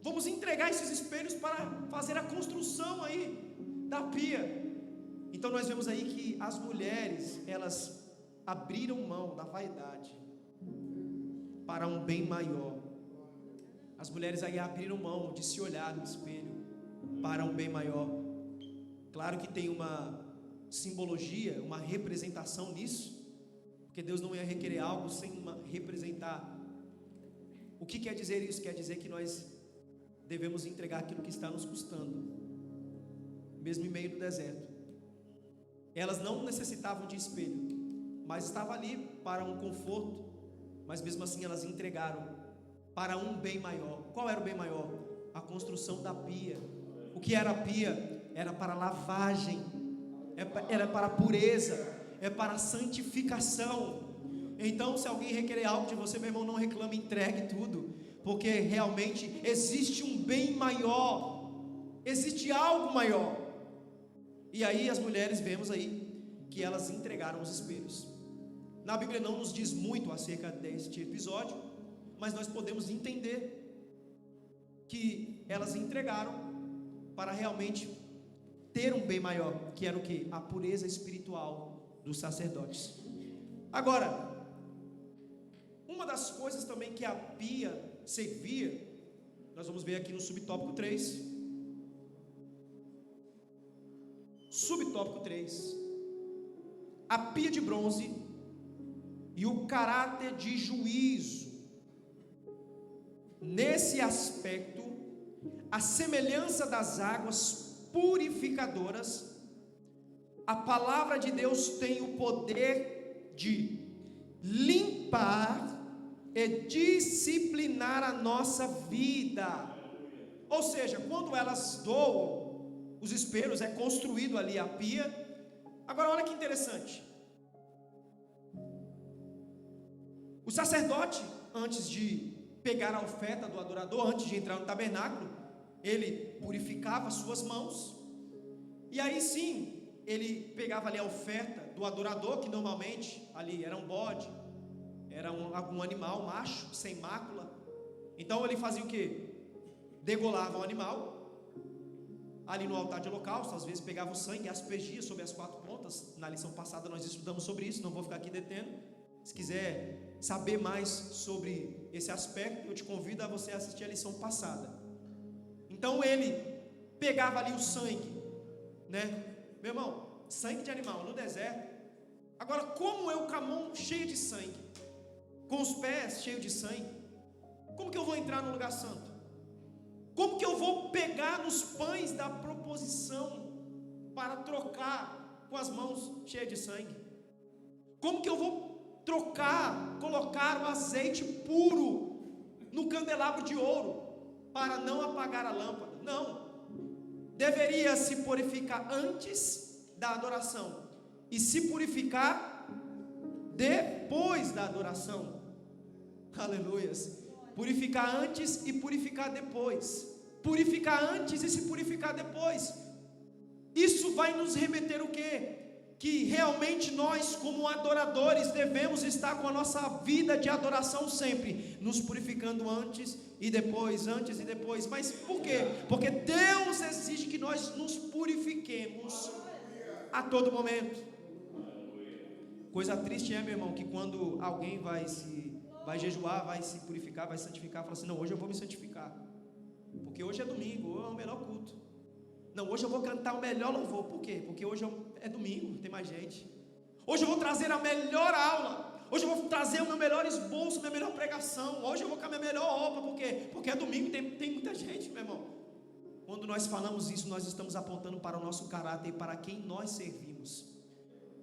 vamos entregar esses espelhos para fazer a construção aí da pia. Então nós vemos aí que as mulheres, elas abriram mão da vaidade para um bem maior. As mulheres aí abriram mão de se olhar no espelho para um bem maior. Claro que tem uma simbologia, uma representação nisso, porque Deus não ia requerer algo sem representar. O que quer dizer isso? Quer dizer que nós devemos entregar aquilo que está nos custando, mesmo em meio do deserto. Elas não necessitavam de espelho, mas estava ali para um conforto, mas mesmo assim elas entregaram para um bem maior. Qual era o bem maior? A construção da pia. O que era a pia? Era para lavagem, era para pureza, é para santificação. Então, se alguém requerer algo de você, meu irmão, não reclame, entregue tudo, porque realmente existe um bem maior existe algo maior. E aí as mulheres, vemos aí que elas entregaram os espelhos. Na Bíblia não nos diz muito acerca deste episódio, mas nós podemos entender que elas entregaram para realmente ter um bem maior, que era o que? A pureza espiritual dos sacerdotes. Agora, uma das coisas também que a pia servia, nós vamos ver aqui no subtópico 3. Subtópico 3. A pia de bronze e o caráter de juízo. Nesse aspecto, a semelhança das águas purificadoras, a palavra de Deus tem o poder de limpar e disciplinar a nossa vida. Ou seja, quando elas doam os espelhos, é construído ali a pia. Agora olha que interessante, o sacerdote, antes de pegar a oferta do adorador, antes de entrar no tabernáculo, ele purificava suas mãos, e aí sim, ele pegava ali a oferta do adorador, que normalmente ali era um bode, era algum animal macho, sem mácula. Então ele fazia o que? Degolava o animal ali no altar de holocausto, às vezes pegava o sangue e aspergia sobre as 4 pontas. Na lição passada nós estudamos sobre isso, não vou ficar aqui detendo. Se quiser saber mais sobre esse aspecto, eu te convido a você assistir a lição passada. Então ele pegava ali o sangue, né? Meu irmão, sangue de animal no deserto. Agora, como eu com a mão cheia de sangue, com os pés cheios de sangue, como que eu vou entrar no lugar santo? Como que eu vou pegar nos pães da proposição para trocar com as mãos cheias de sangue? Como que eu vou trocar, colocar o azeite puro no candelabro de ouro para não apagar a lâmpada? Não, deveria se purificar antes da adoração e se purificar depois da adoração. Aleluias. Purificar antes e purificar depois. Purificar antes e se purificar depois. Isso vai nos remeter o quê? Que realmente nós, como adoradores, devemos estar com a nossa vida de adoração sempre, nos purificando antes e depois, antes e depois. Mas por quê? Porque Deus exige que nós nos purifiquemos a todo momento. Coisa triste é, meu irmão, que quando alguém vai jejuar, vai se purificar, vai se santificar, fala assim: não, hoje eu vou me santificar, porque hoje é domingo, hoje é o melhor culto. Não, hoje eu vou cantar o melhor louvor. Por quê? Porque hoje é domingo, tem mais gente. Hoje eu vou trazer a melhor aula. Hoje eu vou trazer o meu melhor esboço, a minha melhor pregação. Hoje eu vou com a minha melhor roupa. Por quê? Porque é domingo e tem muita gente, meu irmão. Quando nós falamos isso, nós estamos apontando para o nosso caráter e para quem nós servimos.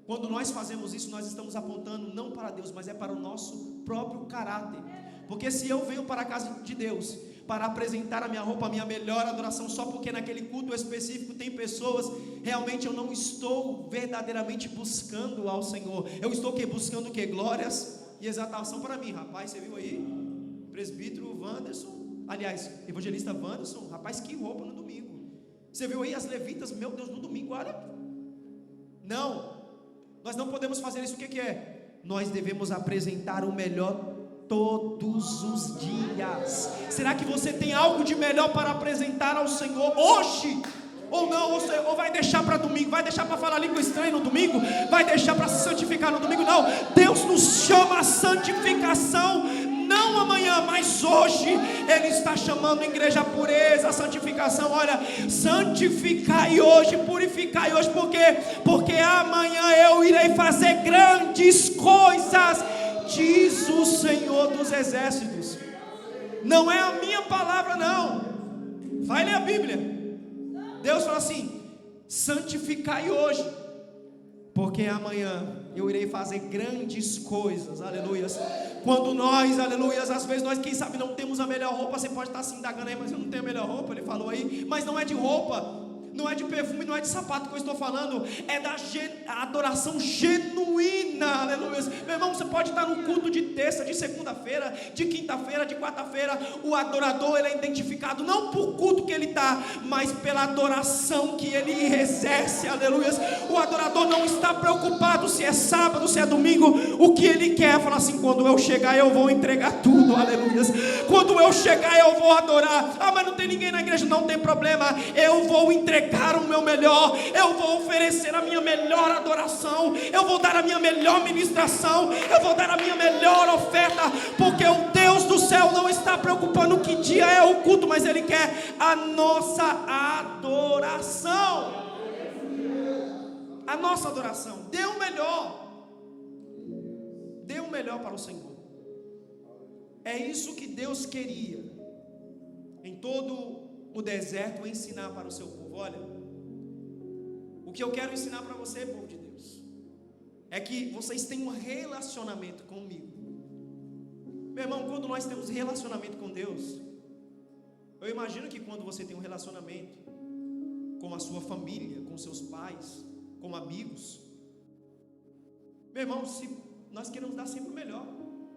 Quando nós fazemos isso, nós estamos apontando não para Deus, mas é para o nosso próprio caráter. Porque se eu venho para a casa de Deus para apresentar a minha roupa, a minha melhor adoração, só porque naquele culto específico tem pessoas, realmente eu não estou verdadeiramente buscando ao Senhor. Eu estou buscando o quê? Glórias e exaltação para mim. Rapaz, você viu aí? Presbítero Wanderson, aliás, evangelista Wanderson, rapaz, que roupa no domingo. Você viu aí as levitas, meu Deus, no domingo, olha. Não, nós não podemos fazer isso. O que é? Nós devemos apresentar o melhor todos os dias. Será que você tem algo de melhor para apresentar ao Senhor hoje? Ou não? Ou vai deixar para domingo? Vai deixar para falar língua estranha no domingo? Vai deixar para se santificar no domingo? Não, Deus nos chama a santificação, não amanhã, mas hoje. Ele está chamando a igreja a pureza, a santificação. Olha, santificai hoje, purificai hoje. Por quê? Porque amanhã eu irei fazer grandes coisas, diz o Senhor dos exércitos. Não é a minha palavra, não. Vai ler a Bíblia. Deus fala assim: santificai hoje, porque amanhã eu irei fazer grandes coisas. Aleluias. Quando nós, aleluias, às vezes nós, quem sabe, não temos a melhor roupa. Você pode estar se indagando aí: mas eu não tenho a melhor roupa. Ele falou aí, mas não é de roupa. Não é de perfume, não é de sapato que eu estou falando, é da adoração genuína, aleluia. Meu irmão, você pode estar no culto de terça, de segunda-feira, de quinta-feira, de quarta-feira. O adorador, ele é identificado não por culto que ele está, mas pela adoração que ele exerce, aleluia. O adorador não está preocupado se é sábado, se é domingo. O que ele quer é falar assim: quando eu chegar eu vou entregar tudo, aleluia. Quando eu chegar eu vou adorar. Ah, mas não tem ninguém na igreja, não tem problema, eu vou entregar o meu melhor, eu vou oferecer a minha melhor adoração, eu vou dar a minha melhor ministração, eu vou dar a minha melhor oferta, porque o Deus do céu não está preocupando que dia é o culto, mas Ele quer a nossa adoração. A nossa adoração. Dê o melhor. Dê o melhor para o Senhor. É isso que Deus queria em todo o deserto ensinar para o seu povo. Olha, o que eu quero ensinar para você, povo de Deus, é que vocês têm um relacionamento comigo. Meu irmão, quando nós temos relacionamento com Deus, eu imagino que quando você tem um relacionamento com a sua família, com seus pais, com amigos, meu irmão, se nós queremos dar sempre o melhor.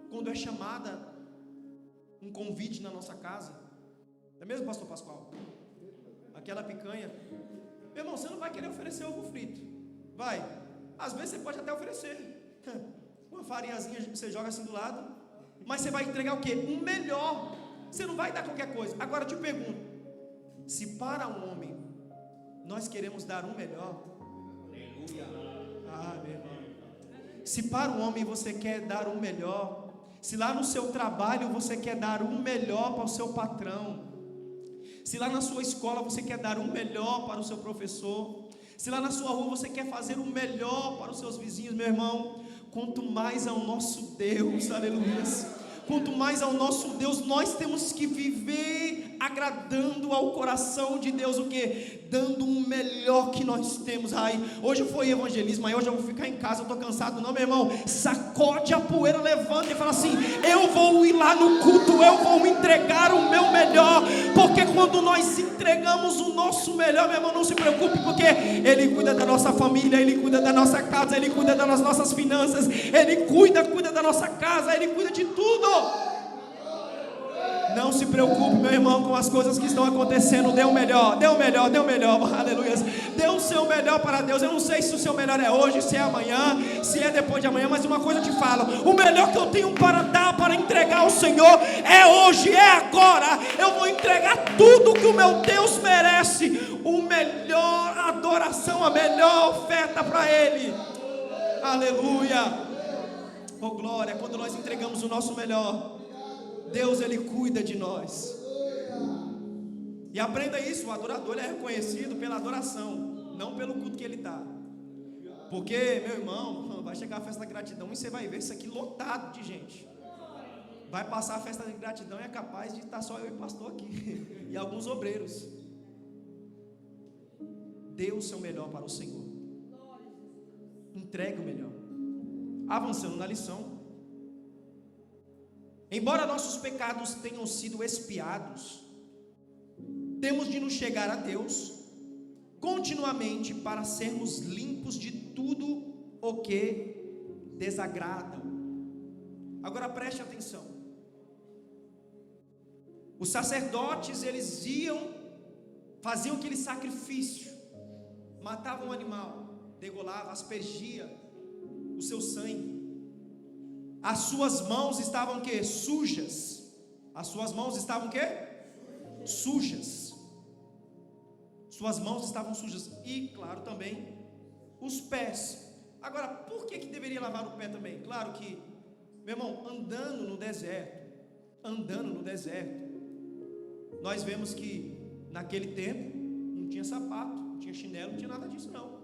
Quando é chamada um convite na nossa casa, não é mesmo, pastor Pascoal? Aquela picanha, meu irmão, você não vai querer oferecer ovo frito, vai, às vezes você pode até oferecer uma farinhazinha, você joga assim do lado, mas você vai entregar o quê? Um melhor. Você não vai dar qualquer coisa. Agora eu te pergunto, se para um homem nós queremos dar um melhor, aleluia, meu irmão, se para um homem você quer dar um melhor, se lá no seu trabalho você quer dar um melhor para o seu patrão, se lá na sua escola você quer dar um melhor para o seu professor, se lá na sua rua você quer fazer o melhor para os seus vizinhos, meu irmão, quanto mais ao nosso Deus, aleluia, quanto mais ao nosso Deus, nós temos que viver agradando ao coração de Deus, o que? Dando o melhor que nós temos. Ai, hoje foi evangelismo, aí hoje eu vou ficar em casa, eu estou cansado. Não, meu irmão, sacode a poeira, levanta e fala assim: eu vou ir lá no culto, eu vou entregar o meu melhor, porque quando nós entregamos o nosso melhor, meu irmão, não se preocupe, porque Ele cuida da nossa família, Ele cuida da nossa casa, Ele cuida das nossas finanças, Ele cuida da nossa casa, Ele cuida de tudo. Não se preocupe, meu irmão, com as coisas que estão acontecendo. Dê o melhor, dê o melhor, dê o melhor, aleluia. Dê o seu melhor para Deus. Eu não sei se o seu melhor é hoje, se é amanhã, se é depois de amanhã, mas uma coisa eu te falo: o melhor que eu tenho para dar, para entregar ao Senhor, é hoje, é agora. Eu vou entregar tudo que o meu Deus merece, o melhor adoração, a melhor oferta para Ele, aleluia. Oh glória, quando nós entregamos o nosso melhor, Deus, Ele cuida de nós. E aprenda isso, o adorador ele é reconhecido pela adoração, não pelo culto que ele dá. Porque, meu irmão, vai chegar a festa da gratidão e você vai ver isso aqui lotado de gente. Vai passar a festa de gratidão e é capaz de estar só eu e o pastor aqui e alguns obreiros. Dê o seu melhor para o Senhor. Entregue o melhor. Avançando na lição, embora nossos pecados tenham sido expiados, temos de nos chegar a Deus continuamente para sermos limpos de tudo o que desagrada. Agora preste atenção. Os sacerdotes, eles faziam aquele sacrifício, matavam um animal, degolava, aspergia o seu sangue. As suas mãos estavam o quê? Sujas. As suas mãos estavam o quê? Sujas. Suas mãos estavam sujas. E, claro, também os pés. Agora, por que deveria lavar o pé também? Claro que, meu irmão, andando no deserto, nós vemos que naquele tempo não tinha sapato, não tinha chinelo, não tinha nada disso não.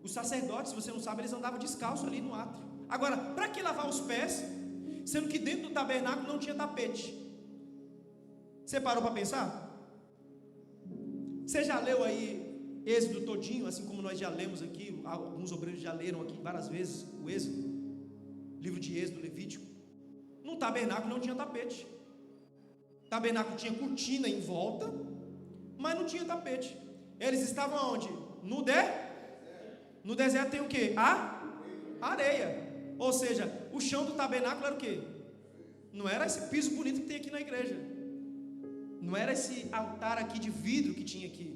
Os sacerdotes, se você não sabe, eles andavam descalços ali no átrio. Agora, para que lavar os pés, sendo que dentro do tabernáculo não tinha tapete? Você parou para pensar? Você já leu aí Êxodo todinho, assim como nós já lemos aqui, alguns obreiros já leram aqui várias vezes o Êxodo, livro de Êxodo, Levítico. No tabernáculo não tinha tapete. O tabernáculo tinha cortina em volta, mas não tinha tapete. Eles estavam onde? No deserto tem o quê? A areia. Ou seja, o chão do tabernáculo era o quê? Não era esse piso bonito que tem aqui na igreja. Não era esse altar aqui de vidro que tinha aqui.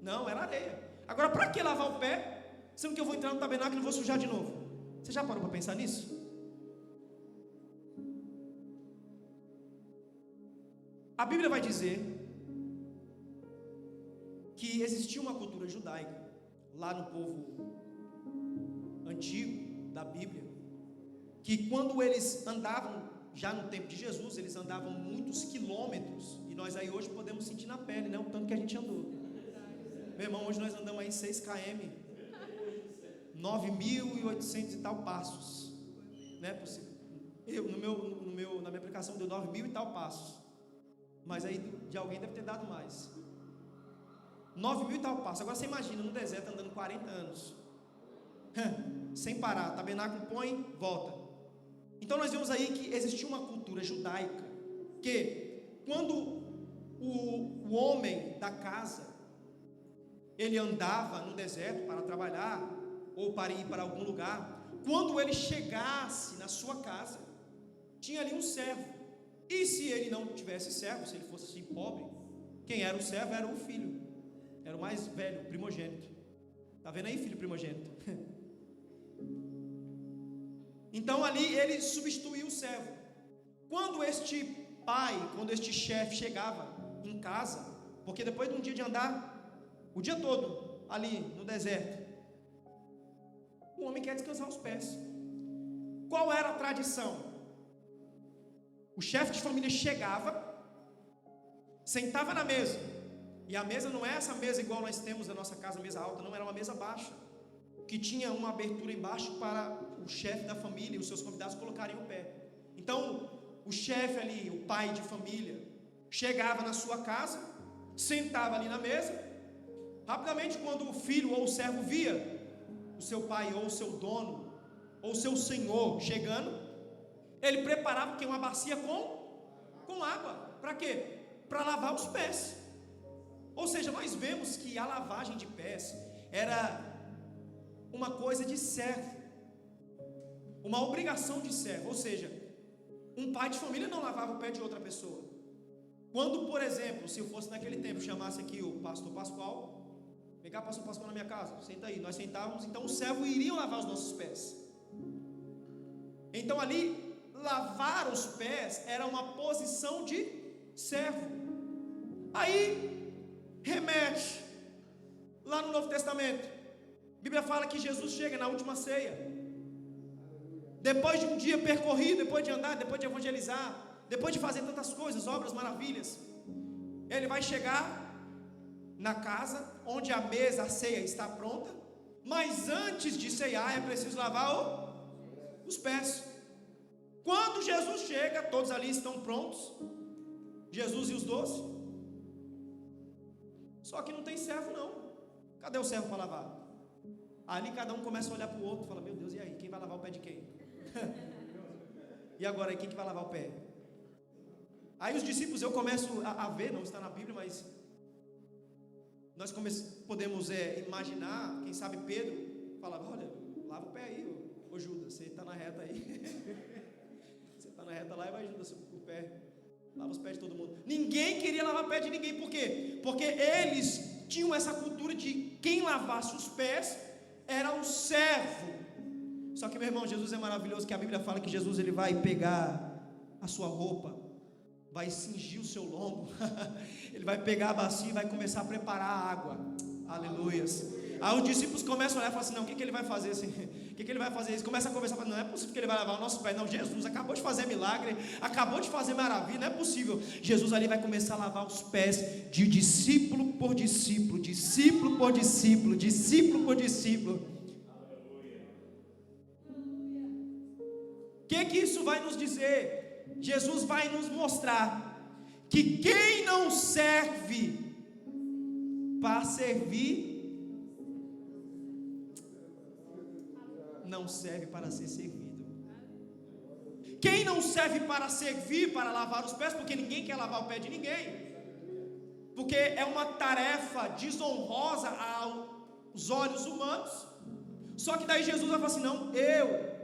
Não, era areia. Agora, para que lavar o pé, sendo que eu vou entrar no tabernáculo e vou sujar de novo? Você já parou para pensar nisso? A Bíblia vai dizer que existia uma cultura judaica lá no povo antigo da Bíblia, que quando eles andavam, já no tempo de Jesus, eles andavam muitos quilômetros, e nós aí hoje podemos sentir na pele, né, o tanto que a gente andou. Meu irmão, hoje nós andamos aí 6 km, 9.800 e tal passos, né? Na minha aplicação deu 9.000 e tal passos, mas aí de alguém deve ter dado mais. 9.000 e tal passos. Agora você imagina no deserto andando 40 anos, sem parar, tabernáculo põe, volta. Então nós vemos aí que existia uma cultura judaica, que quando o homem da casa, ele andava no deserto para trabalhar, ou para ir para algum lugar, quando ele chegasse na sua casa, tinha ali um servo, e se ele não tivesse servo, se ele fosse assim pobre, quem era o servo era o filho, era o mais velho, o primogênito. Está vendo aí, filho primogênito? Então ali ele substituiu o servo. Quando este pai, quando este chefe chegava em casa, porque depois de um dia de andar o dia todo ali no deserto, o homem quer descansar os pés. Qual era a tradição? O chefe de família chegava, sentava na mesa, e a mesa não é essa mesa igual nós temos na nossa casa, mesa alta, não, era uma mesa baixa, que tinha uma abertura embaixo para o chefe da família e os seus convidados colocarem o pé. Então o chefe ali, o pai de família, chegava na sua casa, sentava ali na mesa. Rapidamente, quando o filho ou o servo via o seu pai ou o seu dono ou o seu senhor chegando, ele preparava uma bacia com água. Para quê? Para lavar os pés. Ou seja, nós vemos que a lavagem de pés era uma coisa de servo, uma obrigação de servo. Ou seja, um pai de família não lavava o pé de outra pessoa. Quando, por exemplo, se eu fosse naquele tempo, chamasse aqui o pastor Pascoal, vem cá, pastor Pascoal, na minha casa, senta aí, nós sentávamos, então o servo iria lavar os nossos pés. Então ali, lavar os pés era uma posição de servo. Aí remete lá no Novo Testamento. A Bíblia fala que Jesus chega na última ceia, depois de um dia percorrido, depois de andar, depois de evangelizar, depois de fazer tantas coisas, obras, maravilhas, ele vai chegar na casa onde a mesa, a ceia está pronta, mas antes de ceiar é preciso lavar os pés. Quando Jesus chega, todos ali estão prontos, Jesus e os 12, só que não tem servo não. Cadê o servo para lavar? Ali cada um começa a olhar para o outro e fala: meu Deus, e aí, quem vai lavar o pé de quem? E agora, quem que vai lavar o pé? Aí os discípulos, eu começo a ver, não está na Bíblia, mas nós podemos imaginar, quem sabe Pedro falava: olha, lava o pé aí, ô Judas, você está na reta aí. Você está na reta lá e vai Judas o pé, lava os pés de todo mundo. Ninguém queria lavar o pé de ninguém, por quê? Porque eles tinham essa cultura de quem lavasse os pés era o servo. Só que, meu irmão, Jesus é maravilhoso, que a Bíblia fala que Jesus ele vai pegar a sua roupa, vai cingir o seu lombo, ele vai pegar a bacia e vai começar a preparar a água. Aleluias. Aí os discípulos começam a olhar e falam assim: não, o que ele vai fazer assim? O que ele vai fazer? Eles começam a conversar, não é possível que ele vai lavar o nosso pé. Não, Jesus acabou de fazer milagre, acabou de fazer maravilha, não é possível. Jesus ali vai começar a lavar os pés de discípulo por discípulo, discípulo por discípulo, discípulo por discípulo. O que isso vai nos dizer? Jesus vai nos mostrar que quem não serve para servir, não serve para ser servido. Quem não serve para servir, para lavar os pés, porque ninguém quer lavar o pé de ninguém, porque é uma tarefa desonrosa aos olhos humanos. Só que daí Jesus vai falar assim: não, eu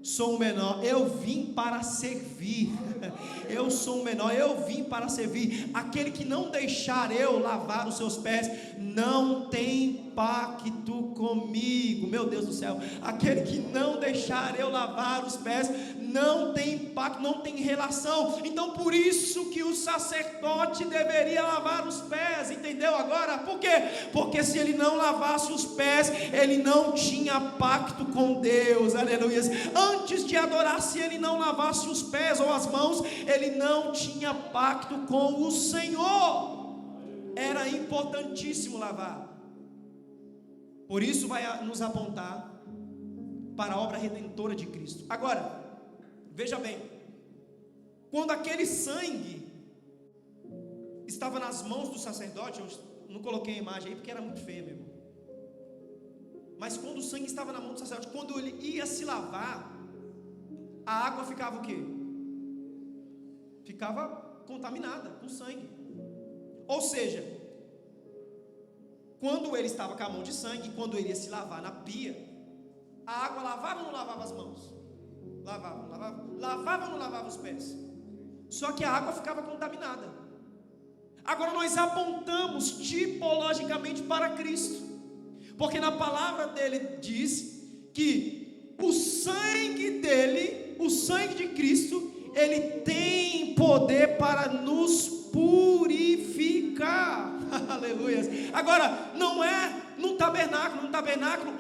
sou o menor, eu vim para servir. Eu sou o menor, eu vim para servir. Aquele que não deixar eu lavar os seus pés não tem pacto comigo. Meu Deus do céu, aquele que não deixar eu lavar os pés não tem pacto, não tem relação. Então por isso que o sacerdote deveria lavar os pés, entendeu agora? Por quê? Porque se ele não lavasse os pés, ele não tinha pacto com Deus. Aleluia. Antes de adorar, se ele não lavasse os pés ou as mãos, ele não tinha pacto com o Senhor. Era importantíssimo lavar. Por isso vai nos apontar para a obra redentora de Cristo. Agora, veja bem, quando aquele sangue estava nas mãos do sacerdote, eu não coloquei a imagem aí porque era muito feia mesmo, mas quando o sangue estava na mão do sacerdote, quando ele ia se lavar, a água ficava o quê? Ficava contaminada com sangue. Ou seja, quando ele estava com a mão de sangue, quando ele ia se lavar na pia, a água lavava ou não lavava as mãos? Lavava ou não lavava os pés? Só que a água ficava contaminada. Agora nós apontamos tipologicamente para Cristo, porque na palavra dele diz que o sangue dele, o sangue de Cristo, ele tem poder para nos purificar. Aleluia. Agora, não é no tabernáculo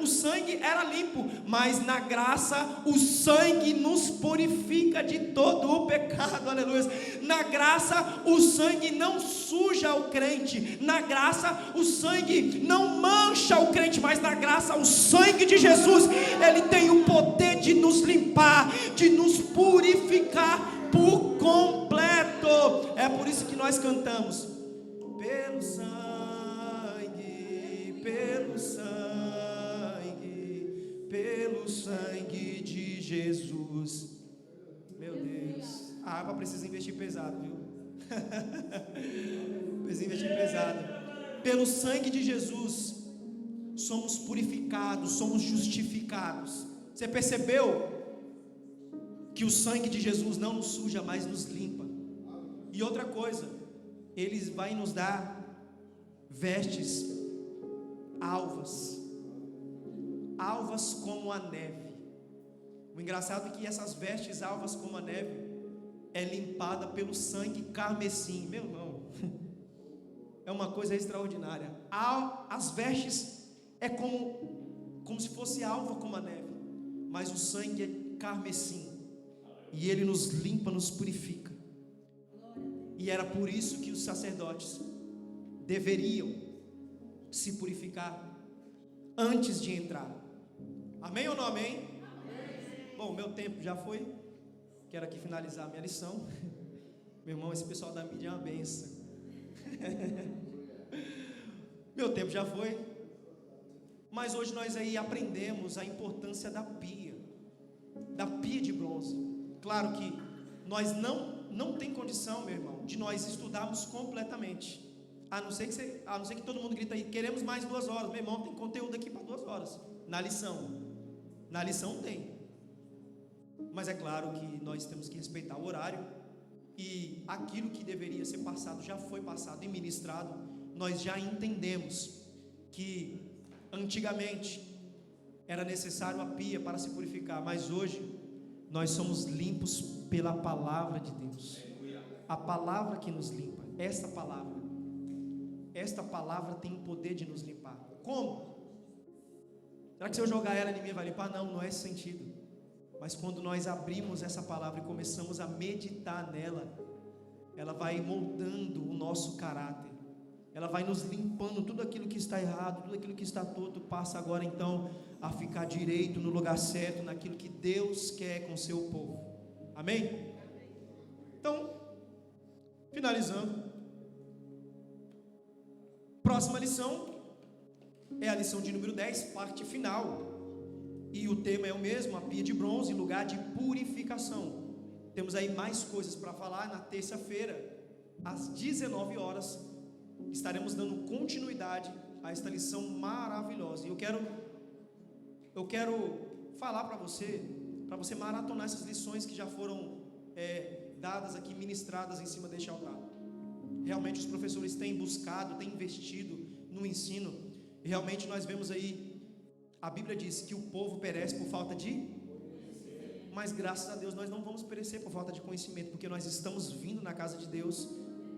o sangue era limpo, mas na graça o sangue nos purifica de todo o pecado. Aleluia. Na graça o sangue não suja o crente, na graça o sangue não mancha o crente, mas na graça o sangue de Jesus, ele tem o poder de nos limpar, de nos purificar por completo. É por isso que nós cantamos: pelo sangue de Jesus. Meu Deus, a água precisa investir pesado, viu? Precisa investir pesado. Pelo sangue de Jesus somos purificados, somos justificados. Você percebeu que o sangue de Jesus não nos suja, mas nos limpa? E outra coisa, ele vai nos dar vestes alvas como a neve. O engraçado é que essas vestes alvas como a neve é limpada pelo sangue carmesim. Meu irmão, é uma coisa extraordinária. As vestes é como se fosse alva como a neve, mas o sangue é carmesim, e ele nos limpa, nos purifica. E era por isso que os sacerdotes deveriam se purificar antes de entrar. Amém ou não amém? Amém. Bom, meu tempo já foi. Quero aqui finalizar a minha lição. Meu irmão, esse pessoal da mídia é uma benção. Meu tempo já foi. Mas hoje nós aí aprendemos a importância da pia de bronze. Claro que nós não tem condição, meu irmão, de nós estudarmos completamente. A não ser que todo mundo grita aí: queremos mais 2 horas. Meu irmão, tem conteúdo aqui para 2 horas. Na lição tem. Mas é claro que nós temos que respeitar o horário. E aquilo que deveria ser passado já foi passado e ministrado. Nós já entendemos que antigamente era necessário a pia para se purificar, mas hoje nós somos limpos pela palavra de Deus. A palavra que nos limpa. Esta palavra tem o poder de nos limpar. Como? Será que se eu jogar ela em mim vai limpar? Não é esse sentido. Mas quando nós abrimos essa palavra e começamos a meditar nela, ela vai moldando o nosso caráter. Ela vai nos limpando. Tudo aquilo que está errado, tudo aquilo que está torto, passa agora então a ficar direito, no lugar certo, naquilo que Deus quer com o seu povo. Amém? Então, finalizando, próxima lição é a lição de número 10, parte final. E o tema é o mesmo: a pia de bronze, lugar de purificação. Temos aí mais coisas para falar na terça-feira, às 19 horas, estaremos dando continuidade a esta lição maravilhosa. E eu quero falar para você maratonar essas lições que já foram dadas aqui, ministradas em cima deste altar. Realmente os professores têm buscado, têm investido no ensino, e realmente nós vemos aí, a Bíblia diz que o povo perece por falta de, mas graças a Deus nós não vamos perecer por falta de conhecimento, porque nós estamos vindo na casa de Deus,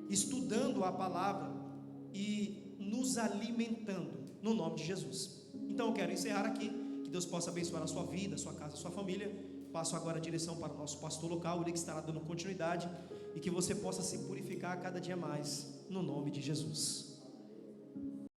estudando a palavra e nos alimentando no nome de Jesus. Então eu quero encerrar aqui, que Deus possa abençoar a sua vida, a sua casa, a sua família. Passo agora a direção para o nosso pastor local, ele que estará dando continuidade, e que você possa se purificar cada dia mais, no nome de Jesus.